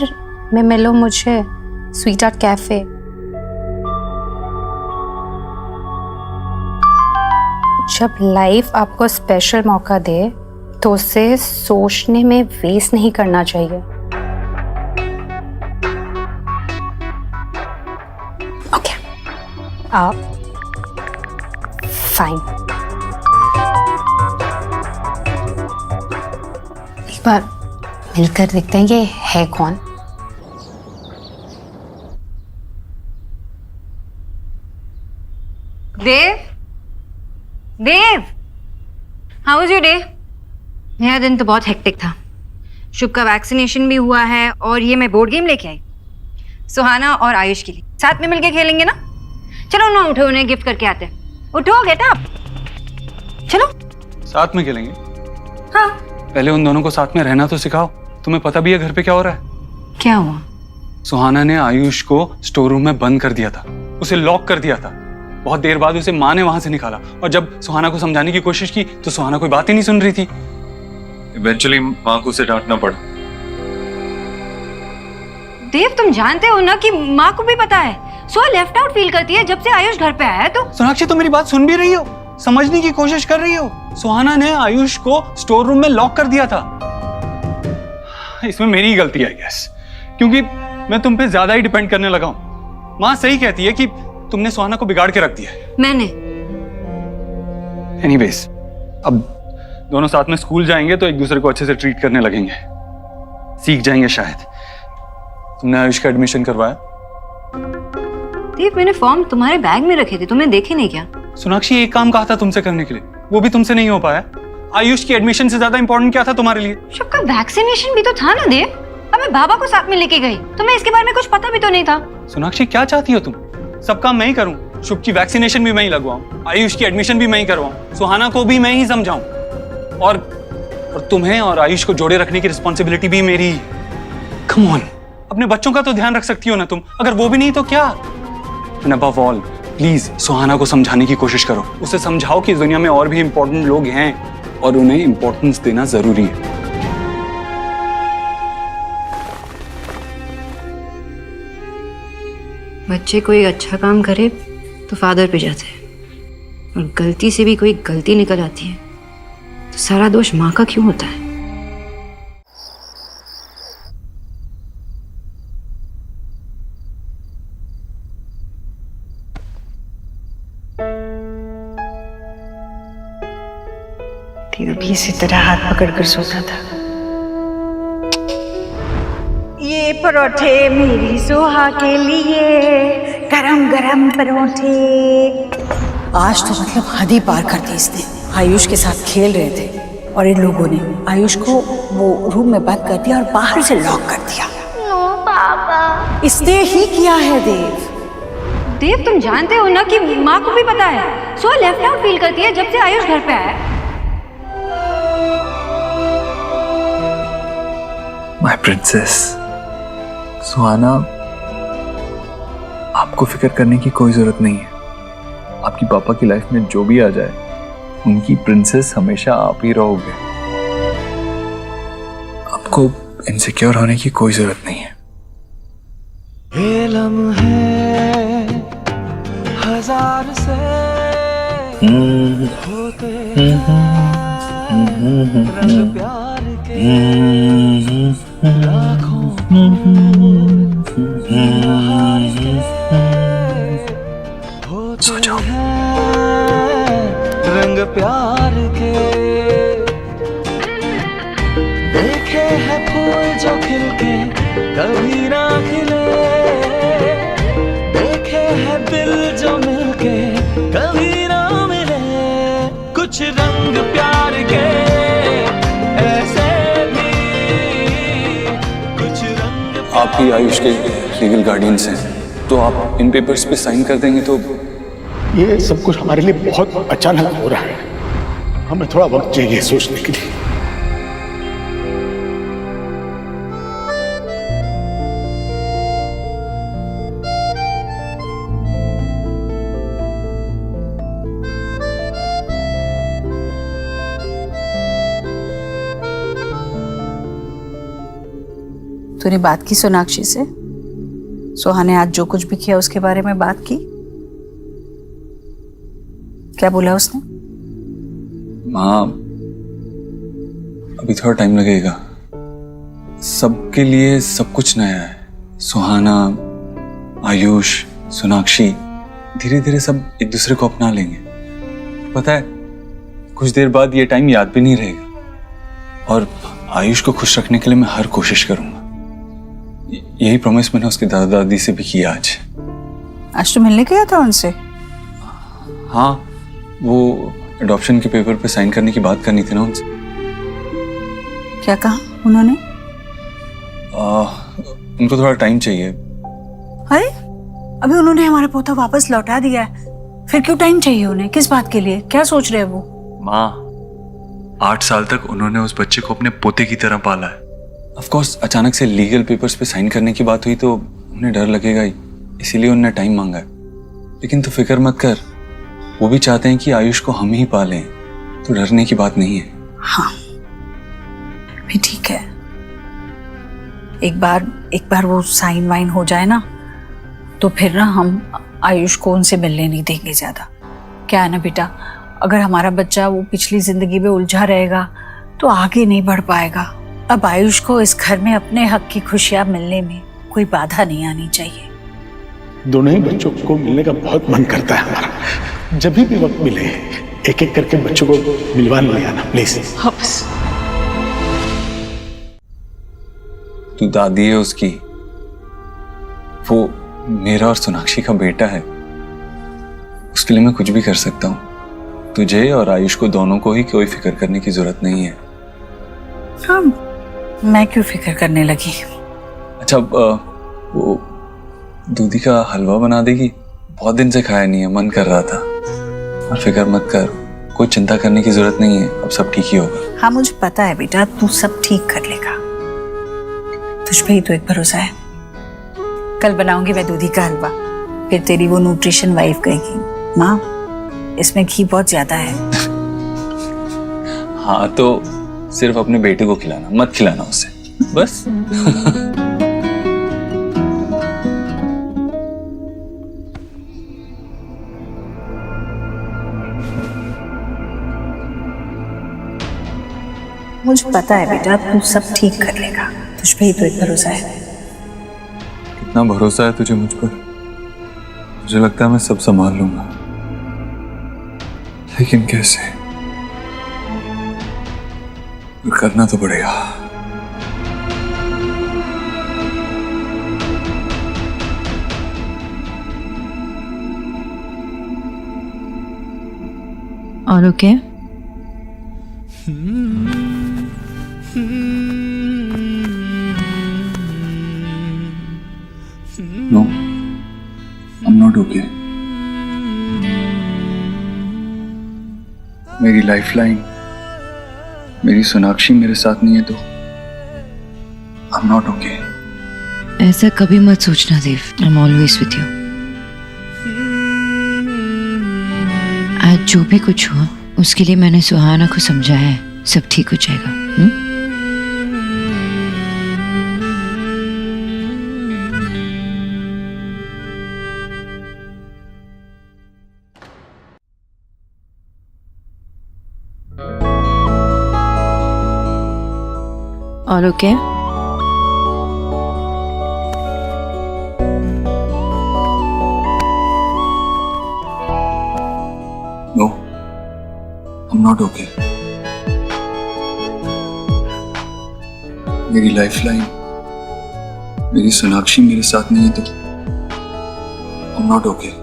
में मिलो मुझे स्वीट आर्ट कैफे। जब लाइफ आपको स्पेशल मौका दे तो उसे सोचने में वेस्ट नहीं करना चाहिए। Okay fine. एक बार मिलकर देखते हैं ये है कौन।
देव, देव, हाउ वाज योर डे? मेरा दिन तो बहुत हेक्टिक था। शुभ का वैक्सीनेशन भी हुआ है और ये मैं बोर्ड गेम लेके आई सुहाना और आयुष के लिए। साथ में मिलके खेलेंगे ना? चलो ना, उठो, उन्हें गिफ्ट करके आते हैं। उठो, गेट अप, चलो।
साथ में खेलेंगे?
हाँ।
पहले उन दोनों को साथ में रहना तो सिखाओ। तुम्हें पता भी है घर पे क्या हो रहा है?
क्या हुआ?
सुहाना ने आयुष को स्टोर रूम में बंद कर दिया था, उसे लॉक कर दिया था। बहुत देर बाद उसे माँ ने वहां से निकाला और जब सुहाना को समझाने की कोशिश की तो सुहाना कोई बात ही नहीं सुन रही थी। इवेंचुअली माँ को उसे डांटना पड़ा।
देव, तुम जानते हो ना कि माँ को भी पता है सो लेफ्ट आउट फील करती है जब से आयुष घर पे आया है। तो
सोनाक्षी, तुम मेरी बात सुन भी रही हो, समझने की कोशिश कर रही हो। सुहाना ने आयुष को स्टोर रूम में लॉक कर दिया था। इसमें मेरी ही गलती है गैस, क्योंकि मैं तुम पे ज्यादा ही डिपेंड करने लगा हूं। माँ सही कहती है कि तुमने सुहाना को बिगाड़ के रख दिया है।
मैंने
एनीवेज, अब दोनों साथ में स्कूल जाएंगे तो एक दूसरे को अच्छे से ट्रीट करने लगेंगे, सीख जाएंगे शायद। तुमने आयुष का एडमिशन करवाया?
देव, मैंने फॉर्म तुम्हारे बैग में रखे थे, तुमने देखे नहीं क्या?
सोनाक्षी, एक काम कहा था तुमसे करने के लिए, वो भी तुमसे नहीं हो पाया। आयुष की एडमिशन से ज्यादा इंपॉर्टेंट क्या था तुम्हारे लिए?
शुभ का वैक्सीनेशन भी तो था ना देव। अब मैं बाबा को साथ में लेके गई, तुम्हें इसके बारे में कुछ पता भी तो नहीं था।
सोनाक्षी, क्या चाहती हो तुम? सब काम मैं ही करूं, शुभ की वैक्सीनेशन भी मैं ही लगवाऊं, आयुष की एडमिशन भी मैं ही करवाऊं, सुहाना को भी मैं ही समझाऊं, और तुम्हें और आयुष को जोड़े रखने की रिस्पॉन्सिबिलिटी भी मेरी ही। कम ऑन, अपने बच्चों का तो ध्यान रख सकती हो ना तुम, अगर वो भी नहीं तो क्या? एंड अबव ऑल, प्लीज सुहाना को समझाने की कोशिश करो, उसे समझाओ कि इस दुनिया में और भी इंपॉर्टेंट लोग हैं और उन्हें इंपॉर्टेंस देना जरूरी है।
बच्चे कोई अच्छा काम करे तो फादर पे जाते हैं, और गलती से भी कोई गलती निकल आती है तो सारा दोष माँ का क्यों होता है?
देव भी इसी तरह हाथ पकड़कर सोता था। ये परोठे मेरी सोहा के लिए, गरम गरम परोठे। आज तो मतलब हद ही पार कर दी इसने। आयुष के साथ खेल रहे थे और इन लोगों ने आयुष को वो रूम में बंद कर दिया और बाहर से लॉक कर दिया।
नो पापा,
इसने ही किया है देव।
देव, तुम जानते हो ना कि माँ को भी पता है सो लेफ्ट आउट फील करती है जब से आयुष घर पे आया।
माय प्रिंसेस सुहाना, आपको फिक्र करने की कोई जरूरत नहीं है। आपकी पापा की लाइफ में जो भी आ जाए, उनकी प्रिंसेस हमेशा आप ही रहोगे। आपको इनसिक्योर होने की कोई जरूरत नहीं है।
ये लम्हे हजार से होते हैं, रंग प्यार के लाखों होते हैं, रंग प्यार के। देखे हैं फूल जो खिलके कभी ना खिले, देखे हैं दिल जो मिलके कभी ना मिले। कुछ रंग प्यार के ऐसे भी, कुछ रंग।
आप ही आयुष के लीगल गार्डियंस हैं, तो आप इन पेपर्स पे साइन कर देंगे तो?
ये सब कुछ हमारे लिए बहुत अचानक हो रहा है, हमें थोड़ा वक्त चाहिए सोचने के लिए।
तूने बात की सोनाक्षी से? सोहा ने आज जो कुछ भी किया उसके बारे में बात की? क्या बोला उसने?
माँ, अभी थोड़ा टाइम लगेगा। सबके लिए सब कुछ नया है। सुहाना, आयुष, सोनाक्षी, धीरे धीरे सब एक दूसरे को अपना लेंगे। पता है, कुछ देर बाद ये टाइम याद भी नहीं रहेगा। और आयुष को खुश रखने के लिए मैं हर कोशिश करूंगा। यही प्रॉमिस मैंने उसके दादा दादी से भी किया आज।
आज तो मिलने गया था उनसे?
हाँ, वो अडॉप्शन के पेपर पे साइन करने की बात करनी थी ना उनसे।
क्या कहा उन्होंने?
उनको थोड़ा टाइम चाहिए।
अरे अभी उन्होंने हमारा पोता वापस लौटा दिया है, फिर क्यों टाइम चाहिए उन्हें? किस बात के लिए? क्या सोच रहे हैं वो?
माँ, 8 साल तक उन्होंने उस बच्चे को अपने पोते की तरह पाला है। ऑफ कोर्स अचानक से लीगल पेपर्स पे साइन करने की बात हुई तो उन्हें डर लगेगा ही, इसीलिए उन्होंने टाइम मांगा है। लेकिन तू फिक्र मत कर, वो भी चाहते हैं कि आयुष को हम ही पालें, तो डरने की बात नहीं है।
हाँ भी ठीक है, एक बार वो साइन वाइन हो जाए ना, तो फिर ना हम आयुष को उनसे मिलने नहीं देंगे ज्यादा। क्या है ना बेटा, अगर हमारा बच्चा वो पिछली जिंदगी में उलझा रहेगा तो आगे नहीं बढ़ पाएगा। अब आयुष को इस घर में अपने हक की खुशियां मिलने में कोई बाधा नहीं आनी चाहिए।
दोनों ही बच्चों को मिलने का बहुत मन करता है हमारा। जब भी वक्त मिले एक एक करके बच्चों को मिलवाने ले आना प्लीज।
हाँ बस।
तू दादी है उसकी, वो मेरा और सोनाक्षी का बेटा है, उसके लिए मैं कुछ भी कर सकता हूँ। तुझे और आयुष को दोनों को ही कोई फिक्र करने की जरूरत नहीं है।
हाँ, मैं क्यों फिक्र करने लगी?
अच्छा, वो दूधी का हलवा बना देगी? बहुत दिन से खाया नहीं है, मन कर रहा था। और फिक्र मत कर, कोई चिंता करने की जरूरत नहीं है, अब सब ठीक ही होगा।
हाँ मुझे पता है बेटा, तू सब ठीक कर लेगा, तुझ पे ही तो एक भरोसा है। कल बनाऊंगी मैं दूधी का हलवा, फिर तेरी वो न्यूट्रिशन वाइफ कहेगी माँ इसमें घी बहुत ज्यादा है।
हाँ तो सिर्फ अपने बेटे को खिलाना, मत खिलाना उसे, बस।
मुझे पता है बेटा, तू सब ठीक कर लेगा, तुझ पे ही तो एक भरोसा है।
कितना भरोसा है तुझे मुझ पर? मुझे लगता है मैं सब संभाल लूंगा, लेकिन कैसे? करना तो पड़ेगा।
और okay?
No, I'm not okay. मेरी लाइफलाइन, मेरी सोनाक्षी मेरे साथ नहीं है तो I'm not okay.
ऐसा कभी मत सोचना देव, I'm always with you. आज जो भी कुछ हुआ उसके लिए मैंने सुहाना को समझाया है, सब ठीक हो जाएगा। और okay?
No, I'm not okay. मेरी लाइफलाइन, मेरी सोनाक्षी मेरे साथ नहीं है तो I'm not okay.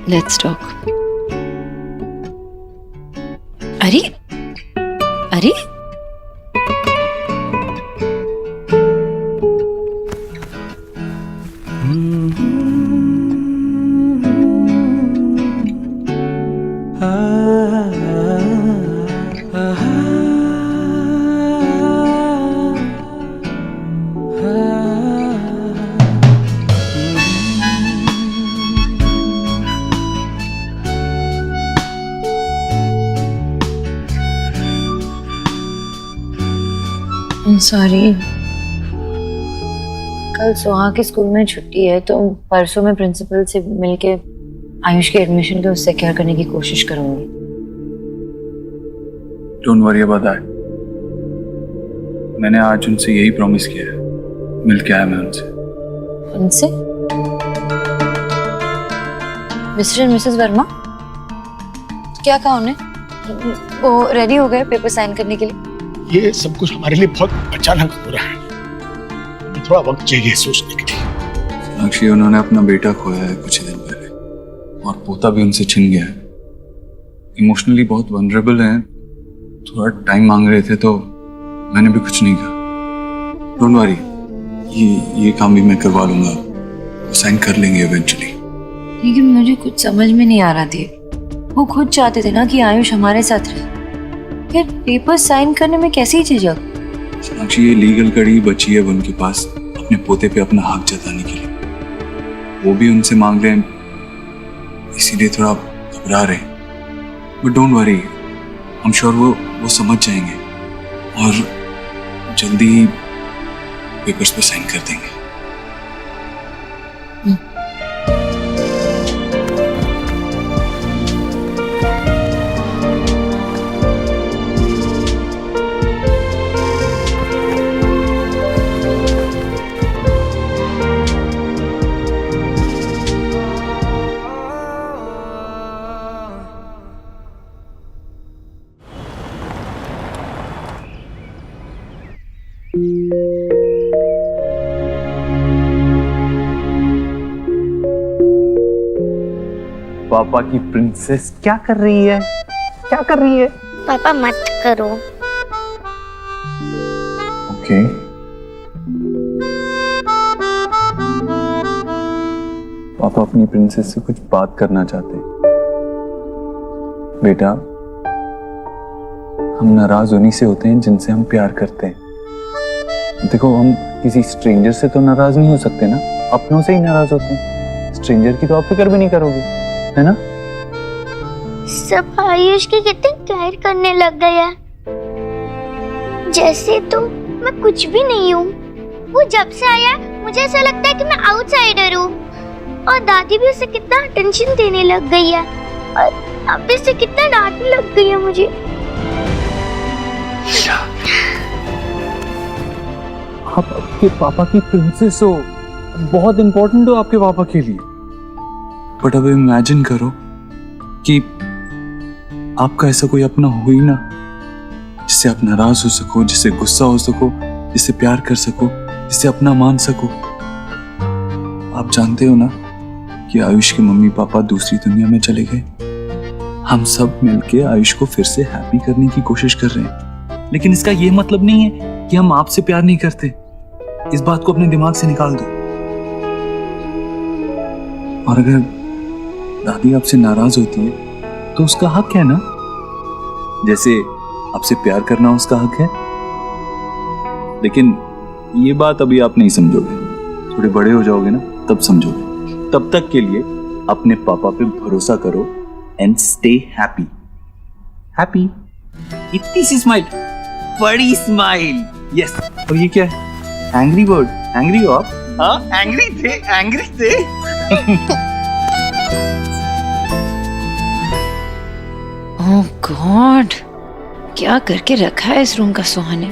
Let's talk. अरे अरे सॉरी, कल सुहा के स्कूल में छुट्टी है तो परसों मैं प्रिंसिपल से मिलके आयुष के एडमिशन को सिक्योर करने की कोशिश करूंगी।
Don't worry about that. मैंने आज उनसे यही प्रॉमिस किया है, मिल के आया मैं उनसे।
उनसे? मिस्टर एंड मिसेस वर्मा, क्या कहा उन्हें? वो रेडी हो गए पेपर साइन करने के लिए?
ये सब कुछ हमारे लिए बहुत अचानक हो रहा है, हमें थोड़ा वक्त चाहिए सोचने के लिए।
सोनाक्षी, उन्होंने अपना बेटा खोया है कुछ ही दिन पहले और पोता भी उनसे छिन गया है। इमोशनली बहुत वनरेबल हैं, थोड़ा टाइम मांग रहे थे तो मैंने भी कुछ नहीं कहा। डोंट वरी, ये काम भी मैं करवा लूंगा, वो साइन कर लेंगे इवेंचुअली।
लेकिन मुझे कुछ समझ में नहीं आ रहा थी, वो खुद चाहते थे ना कि आयुष हमारे साथ रहे, फिर पेपर साइन करने में कैसी झिझक?
सोनाक्षी, ये लीगल कड़ी बची है उनके पास अपने पोते पे अपना हक जताने के लिए। वो भी उनसे मांग रहे हैं, इसीलिए थोड़ा घबरा रहे हैं। But don't worry, I am sure वो समझ जाएंगे और जल्दी ही पेपर्स पे साइन कर देंगे।
पापा की प्रिंसेस क्या कर रही है? क्या कर रही है?
पापा मत करो।
ओके। पापा अपनी प्रिंसेस से कुछ बात करना चाहते हैं। बेटा, हम नाराज उन्हीं से होते हैं जिनसे हम प्यार करते हैं। देखो, हम किसी स्ट्रेंजर से तो नाराज नहीं हो सकते ना, अपनों से ही नाराज होते हैं। स्ट्रेंजर की तो आप फिक्र भी नहीं करोगे, है ना?
सब आयुष की कितनी केयर करने लग गया है, जैसे तो मैं कुछ भी नहीं हूँ। वो जब से आया मुझे ऐसा लगता है कि मैं आउटसाइडर हूँ, और दादी भी उसे कितना अटेंशन देने लग गई है, और अब से कितना डांटने लग गई है मुझे।
आप आपके पापा की प्रिंसेस हो, बहुत इंपॉर्टेंट हो आपके पापा के लिए। बट अब इमेजिन करो कि आपका ऐसा कोई अपना हो ही ना, जिससे आप नाराज हो सको, जिससे गुस्सा हो सको, जिससे प्यार कर सको, जिससे अपना मान सको। आप जानते हो ना कि आयुष के मम्मी पापा दूसरी दुनिया में चले गए। हम सब मिलके आयुष को फिर से हैप्पी करने की कोशिश कर रहे हैं, लेकिन इसका ये मतलब नहीं है कि हम आपसे प्यार नहीं करते। इस बात को अपने दिमाग से निकाल दो। और अगर दादी आपसे नाराज होती है तो उसका हक है ना, जैसे आपसे प्यार करना उसका हक है। लेकिन ये बात अभी आप नहीं समझोगे, थोड़े बड़े हो जाओगे ना तब समझोगे। तब तक के लिए अपने पापा पे भरोसा करो एंड स्टे हैप्पी। हैप्पी। इतनी सी स्माइल, बड़ी स्माइल। यस। और ये क्या है? Angry bird. एंग्री हो आप? हाँ, एंग्री थे, एंग्री थे।
ओह गॉड, क्या करके रखा है इस रूम का सुहाने।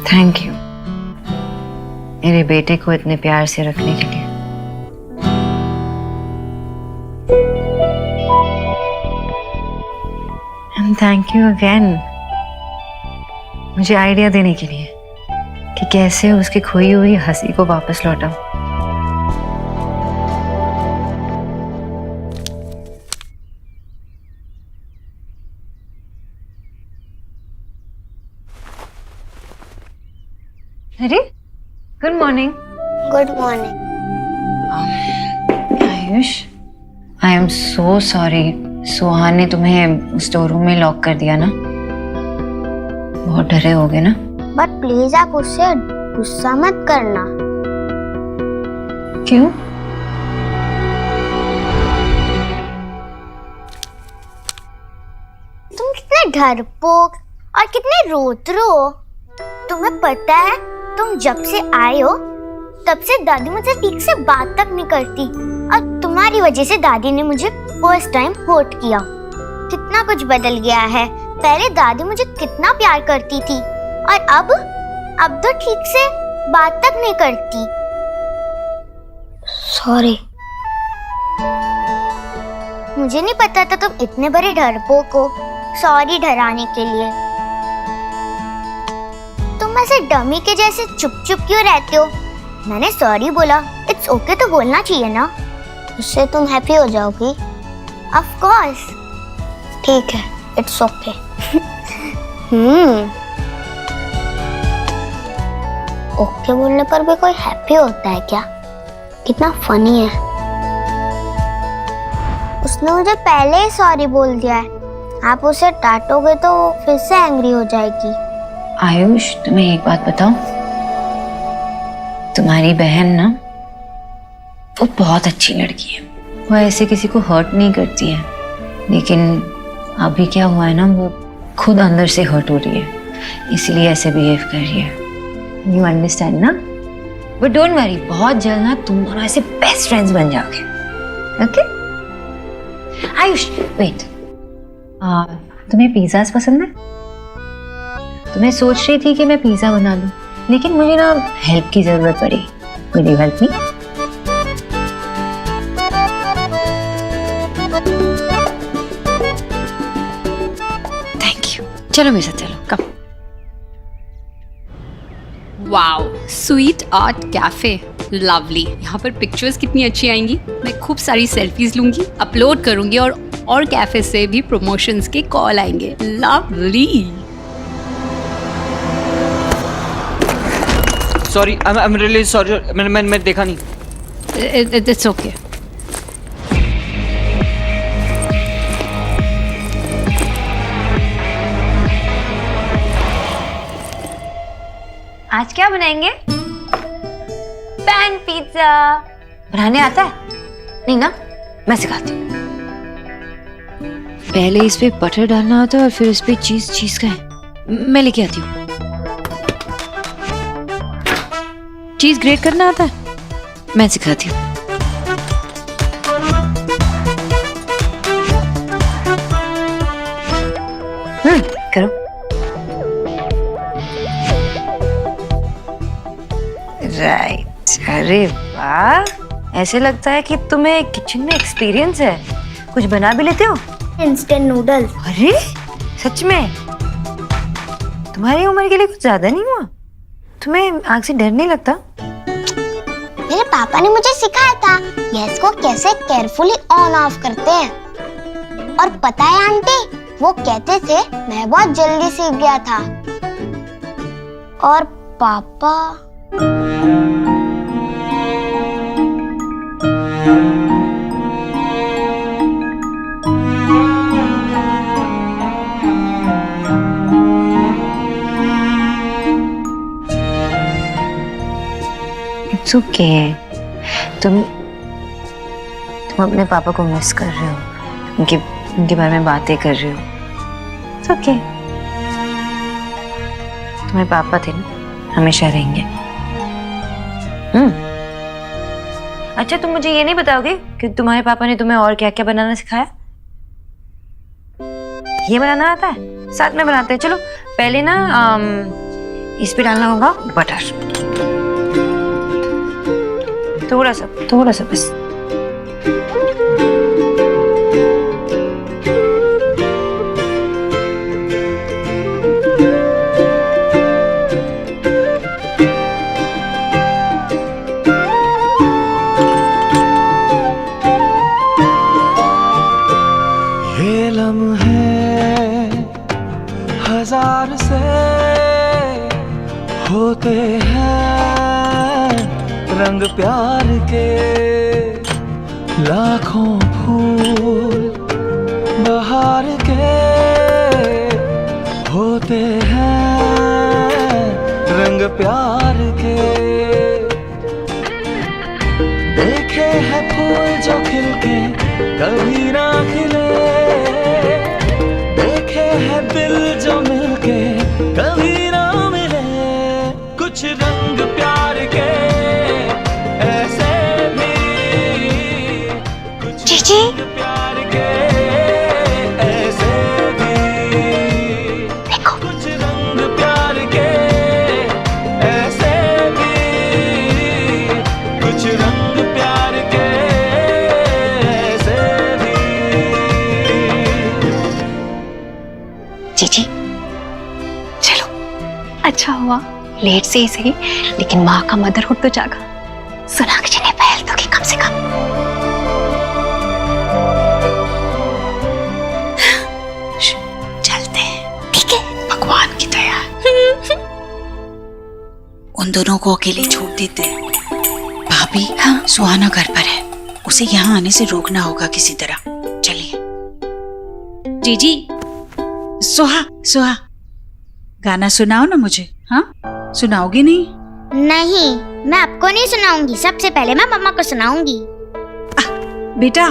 थैंक यू मेरे बेटे को इतने प्यार से रखने के लिए। एंड थैंक यू अगेन मुझे आइडिया देने के लिए कि कैसे उसकी खोई हुई हंसी को वापस लौटाऊं। अरे, good morning.
Good morning.
Ayush, I am so sorry, Suhan ने तुम्हें स्टोर रूम में लॉक कर दिया ना। बहुत डरे होगे ना।
बट प्लीज आप उससे गुस्सा मत करना।
क्यों?
तुम कितने डरपोक और कितने रोतरू हो। तुम्हें पता है, तुम जब से आए हो तब से दादी मुझसे ठीक से बात तक नहीं करती, और तुम्हारी वजह से दादी ने मुझे फर्स्ट टाइम हर्ट किया। कितना कुछ बदल गया है। पहले दादी मुझे कितना प्यार करती थी, और अब तो ठीक से बात तक नहीं करती। सॉरी, मुझे नहीं पता था तुम इतने बड़े डरपोक हो। सॉरी डराने के लिए। तुम ऐसे डमी के जैसे चुप चुप क्यों रहते हो? मैंने सॉरी बोला, इट्स ओके तो बोलना चाहिए ना, उससे तुम हैप्पी हो जाओगी। ऑफ कोर्स, ठीक है, इट्स ओके। ओके बोलने पर भी कोई हैप्पी होता है क्या? कितना फनी है। उसने मुझे पहले ही सॉरी बोल दिया है। आप उसे डांटोगे तो वो फिर से एंग्री हो जाएगी।
आयुष, तुम्हें एक बात बताऊं, तुम्हारी बहन ना, वो बहुत अच्छी लड़की है। वो ऐसे किसी को हर्ट नहीं करती है, लेकिन अभी क्या हुआ है ना, वो खुद अंदर से हर्ट हो रही है, इसलिए ऐसे बिहेव कर रही है। यू अंडरस्टैंड ना? बट डोंट वरी, बहुत जल्द ना तुम दोनों ऐसे बेस्ट फ्रेंड्स बन जाओगे। ओके? आयुष, वेट, तुम्हें पिज़्ज़ास पसंद है? तो मैं सोच रही थी कि मैं पिज़्ज़ा बना लूं, लेकिन मुझे ना हेल्प की जरूरत पड़ी। Will you help me? Thank you. चलो मेरे साथ, चलो, come.
Wow, sweet art cafe, lovely. यहाँ पर पिक्चर्स कितनी अच्छी आएंगी। मैं खूब सारी सेल्फीज लूंगी, अपलोड करूंगी, और कैफे से भी प्रमोशंस के कॉल आएंगे। Lovely.
Sorry, I am really sorry, मैंने देखा नहीं।
It's okay.
आज क्या बनाएंगे? Pan pizza. बनाने आता है? नहीं ना, मैं सिखाती हूँ। पहले इस पे बटर डालना होता है और फिर इस पे चीज का है। मैं लेके आती हूँ। चीज ग्रेट करना आता है? मैं सिखाती हूँ। करो। राइट। अरे वाह, ऐसे लगता है कि तुम्हें किचन में एक्सपीरियंस है। कुछ बना भी लेते हो?
Instant noodles.
अरे सच में? तुम्हारी उम्र के लिए कुछ ज्यादा नहीं हुआ? तुम्हें आग से डर नहीं लगता?
मेरे पापा ने मुझे सिखाया था गैस को कैसे केयरफुली ऑन ऑफ करते हैं। और पता है आंटी, वो कहते थे मैं बहुत जल्दी सीख गया था। और पापा
इट्स ओके। तुम अपने पापा को मिस कर रहे हो, उनके बारे में बातें कर रहे हो। It's okay. तुम्हारे पापा थे ना, हमेशा रहेंगे। अच्छा, तुम मुझे ये नहीं बताओगे कि तुम्हारे पापा ने तुम्हें और क्या क्या बनाना सिखाया? ये बनाना आता है? साथ में बनाते हैं। चलो पहले ना इस पे डालना होगा बटर, थोड़ा सा बस।
ये लम्हे हजार से होते हैं, रंग प्यार के लाखों फूल बहार के होते हैं, रंग प्यार के। देखे हैं फूल जो खिल के कभी ना खिले, देखे हैं
जीजी चलो, अच्छा हुआ लेट से ही सही, लेकिन माँ का मदरहुड तो जागा। सोनाक्षी ने पहल तो की कम से कम। चलते हैं, ठीक है? भगवान की दया। उन दोनों को अकेले छोड़ देते हैं। भाभी, हाँ? सुहाना घर पर है, उसे यहाँ आने से रोकना होगा किसी तरह। चलिए। जीजी, सुहा गाना सुनाओ ना मुझे। हाँ, सुनाओगी नहीं?
नहीं, मैं आपको नहीं सुनाऊंगी, सबसे पहले मैं मम्मा को सुनाऊंगी।
बेटा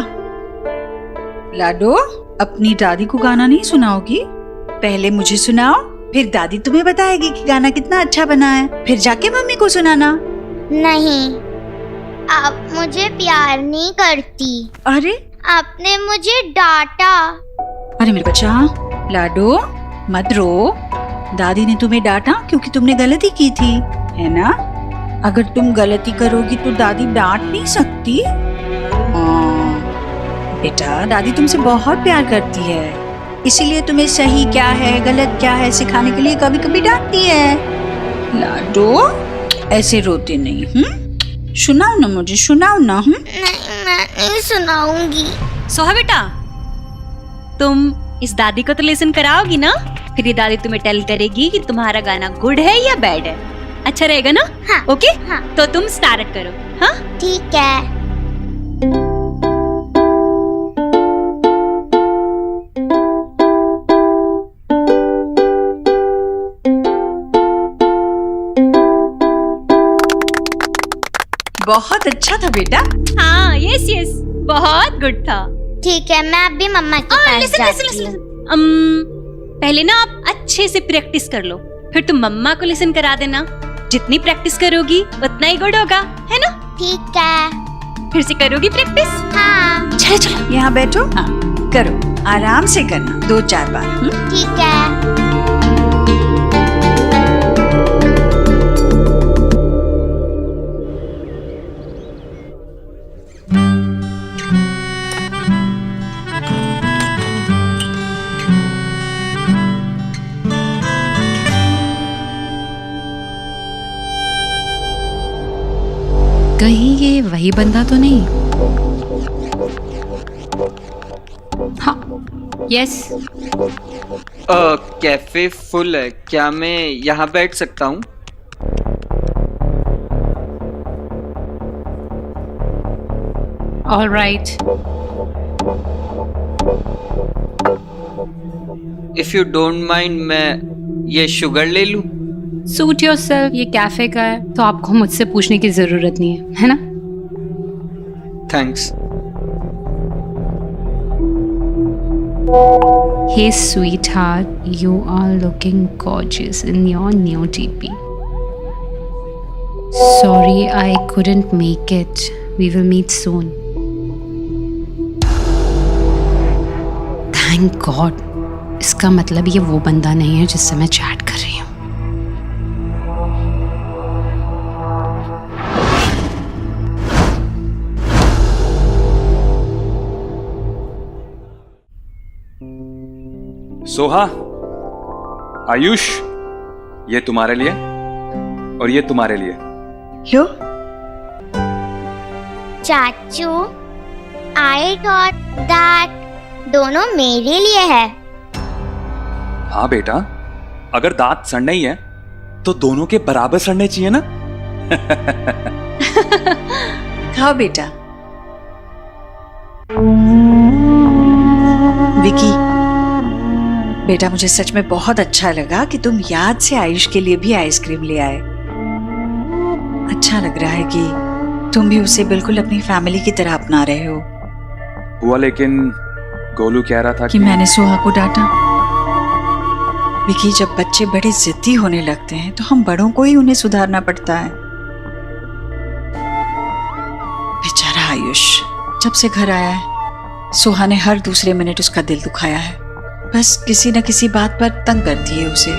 लाडो, अपनी दादी को गाना नहीं सुनाओगी? पहले मुझे सुनाओ, फिर दादी तुम्हें बताएगी कि गाना कितना अच्छा बना है, फिर जाके मम्मी को सुनाना।
नहीं, आप मुझे प्यार नहीं करती।
अरे
आपने मुझे डांटा।
अरे मेरे बच्चा लाडो, मत रो। दादी ने तुम्हें डांटा क्योंकि तुमने गलती की थी, है ना? अगर तुम गलती करोगी तो दादी डांट नहीं सकती। बेटा, दादी तुमसे बहुत प्यार करती है, इसीलिए तुम्हें सही क्या है गलत क्या है सिखाने के लिए कभी कभी डांटती है। लाडो, ऐसे रोते नहीं। सुनाओ ना मुझे, सुनाओ ना।
नहीं, मैं नहीं सुनाऊंगी।
सोहा बेटा, तुम इस दादी को तो लेसन कराओगी ना? फिर ये दादी तुम्हें टेल करेगी कि तुम्हारा गाना गुड है या बैड है। अच्छा रहेगा ना?
हाँ,
ओके?
हाँ।
तो तुम स्टार्ट करो। हाँ,
ठीक है।
बहुत अच्छा था बेटा।
हाँ, यस यस, बहुत गुड था।
ठीक है, मैं अभी मम्मा के पास जाती हूँ।
पहले ना आप अच्छे से प्रैक्टिस कर लो, फिर तुम मम्मा को लिसन करा देना। जितनी प्रैक्टिस करोगी उतना ही गुड होगा, है ना?
ठीक है।
फिर से करोगी प्रैक्टिस?
हाँ।
चलो चलो, यहाँ बैठो। हाँ, करो, आराम से करना, 2-4 बार।
ठीक है।
कहीं ये वही बंदा तो नहीं? हाँ, यस।
कैफे फुल है, क्या मैं यहाँ बैठ सकता हूँ?
All right.
If you don't mind, मैं ये शुगर ले लूँ?
सूट योरसेल्फ, ये कैफे का है तो आपको मुझसे पूछने की जरूरत नहीं है ना?
Thanks.
Hey sweetheart, you are looking gorgeous in your new DP. Sorry, I couldn't make it. We will meet soon. Thank God. इसका मतलब ये वो बंदा नहीं है जिससे मैं चैट कर रही हूँ।
सोहा, आयुष, ये तुम्हारे लिए और ये तुम्हारे लिए।
लो।
चाचू, आई थॉट दैट दोनों मेरे लिए है।
हाँ बेटा, अगर दांत सड़ने ही है तो दोनों के बराबर सड़ने चाहिए ना।
खाओ बेटा। विकी बेटा, मुझे सच में बहुत अच्छा लगा कि तुम याद से आयुष के लिए भी आइसक्रीम ले आए। अच्छा लग रहा है कि तुम भी उसे बिल्कुल अपनी फैमिली की तरह अपना रहे हो।
हुआ, लेकिन गोलू कह रहा था
कि मैंने सोहा को डांटा। विकी, जब बच्चे बड़े जिद्दी होने लगते हैं तो हम बड़ों को ही उन्हें सुधारना पड़ता है। बेचारा आयुष जब से घर आया है, सोहा ने हर दूसरे मिनट उसका दिल दुखाया है। बस किसी न किसी बात पर तंग करती है उसे।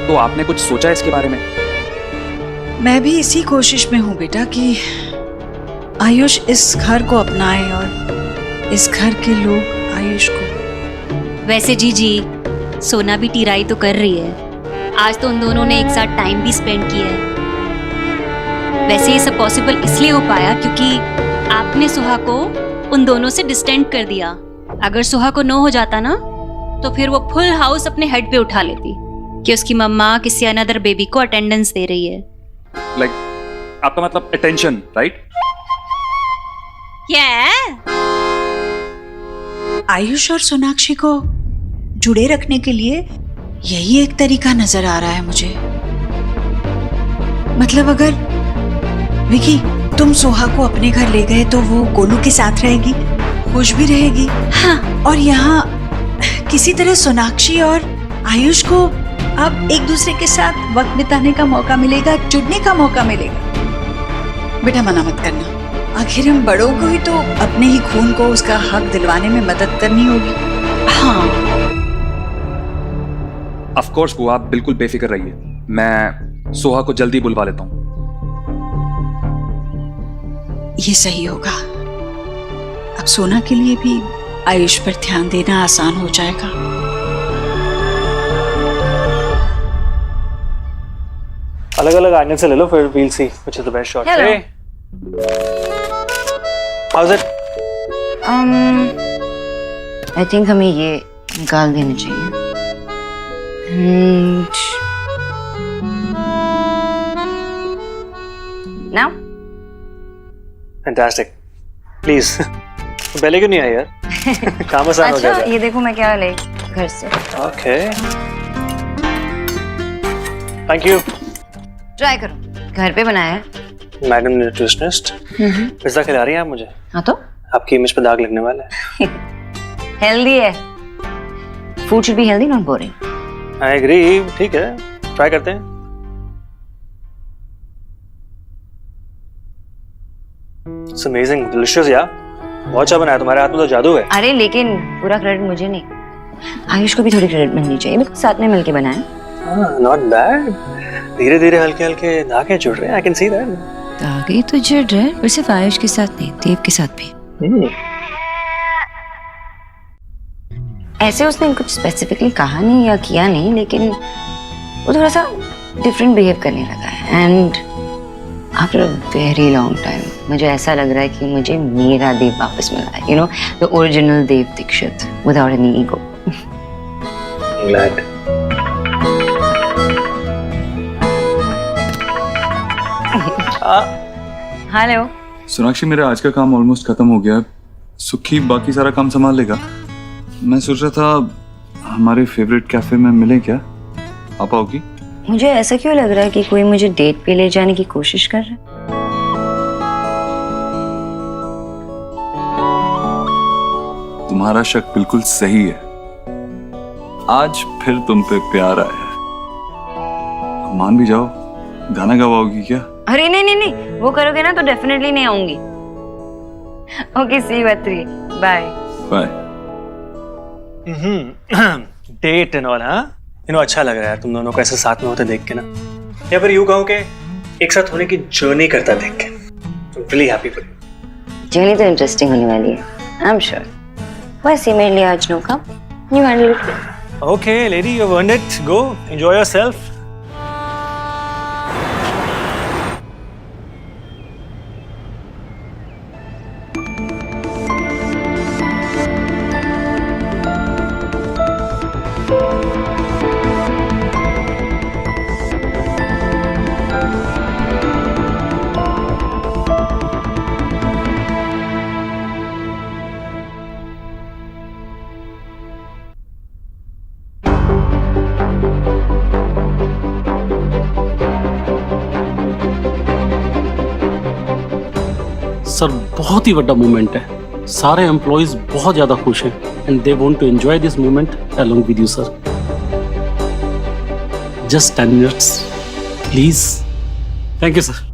तो आपने कुछ सोचा इसके बारे में?
मैं भी इसी कोशिश में हूँ बेटा कि आयुष इस घर को अपनाए और इस घर के लोग आयुष को।
वैसे जीजी, सोना भी टीराई तो कर रही है। आज तो उन दोनों ने एक साथ टाइम भी स्पेंड किया है। वैसे ये सब पॉसिबल इसलिए हो पाया क्योंकि आपने सुहा को उन दोनों से डिस्टेंट कर दिया। अगर सुहा को नो हो जाता ना तो फिर वो फुल हाउस अपने हेड पे उठा लेती कि उसकी मम्मा किसी अनदर बेबी को अटेंडेंस दे रही है।
लाइक आपका मतलब अटेंशन, राइट?
आयुष और सोनाक्षी को जुड़े रखने के लिए यही एक तरीका नजर आ रहा है मुझे। मतलब अगर विकी तुम सोहा को अपने घर ले गए तो वो गोलू के साथ रहेगी, खुश भी रहेगी। हाँ, और यहाँ किसी तरह सोनाक्षी और आयुष को अब एक दूसरे के साथ वक्त बिताने का मौका मिलेगा, जुड़ने का मौका मिलेगा। बेटा मना मत करना, आखिर हम बड़ों को ही तो अपने ही खून को उसका हक दिलवाने में मदद करनी होगी। हाँ
ऑफ कोर्स बुआ, आप बिल्कुल बेफिक्र रहिए। मैं सोहा को जल्दी बुलवा लेता हूँ।
ये सही होगा। अब सोना के लिए भी आयुष पर ध्यान देना आसान हो जाएगा।
अलग अलग एंगल से ले लो, फिर we'll see which is the best shot. How is it?
I think हमें ये निकाल देना चाहिए। Now
fantastic. प्लीज पहले क्यों नहीं आई यार? काम आसान हो
अच्छा
जाएगा।
ये देखो मैं क्या ले घर से।
Okay thank you.
ट्राई करो, घर पे बनाया है।
मैडम न्यूट्रिशनिस्ट पिज्जा खिला रही हैं आप मुझे?
हाँ तो
आपकी इमेज पे दाग लगने वाला है।
हेल्दी है। Food should be healthy, not boring.
I agree. ठीक है, ट्राई करते हैं। इट्स अमेजिंग, डिलीशियस यार। बहुत अच्छा बनाया, तुम्हारे हाथ में तो जादू है।
अरे लेकिन पूरा क्रेडिट मुझे नहीं, आयुष को भी थोड़ी क्रेडिट मिलनी चाहिए, बिकॉज़ साथ में मिलके बनाए।
Not bad. धीरे धीरे हल्के हल्के धागे जुड़ रहे हैं। I can see that.
धागे तो जुड़ रहे हैं, पर सिर्फ आयुष के साथ नहीं, देव के साथ भी। ऐसे उसने कुछ स्पेसिफिकली कहा नहीं या किया नहीं, लेकिन वो थोड़ा सा डिफरेंट बिहेव करने लगा है। And after a very long time मुझे ऐसा लग रहा है कि मुझे मेरा देव वापस मिला है। You know, the original Dev Dikshit without any ego.
Glad.
Hello
Sonakshi, मेरा आज का काम ऑलमोस्ट खत्म हो गया। सुखी बाकी सारा काम संभाल लेगा। मैं सोच रहा था हमारे फेवरेट कैफे में मिले क्या? आप आओगी?
मुझे ऐसा क्यों लग रहा है कि कोई मुझे डेट पे ले जाने की कोशिश कर रहा है?
तुम्हारा शक बिल्कुल सही है। आज फिर तुम पे प्यार आया है। मान भी जाओ, गाना गवाओगी क्या?
अरे नहीं नहीं नहीं, वो करोगे ना तो डेफिनेटली नहीं आऊंगी। ओके सी बात रही, bye
bye.
Date and all. हाँ यू नो, अच्छा लग रहा है तुम दोनों को ऐसे साथ में होते देख के ना, या फिर यूं कहूं कि एक साथ होने की जर्नी करता देख के। I'm really happy for you.
Journey तो इंटरेस्टिंग होने वाली है, आई एम श्योर। वैसे मेरे लिए आज नो कम, you handle it.
Okay, lady, you've earned it. Go, enjoy yourself.
Sir बहुत ही बड़ा मोमेंट है। सारे एम्प्लॉइज बहुत ज्यादा खुश हैं and they want to enjoy this moment along with you sir. Just 10 minutes please. Thank you sir.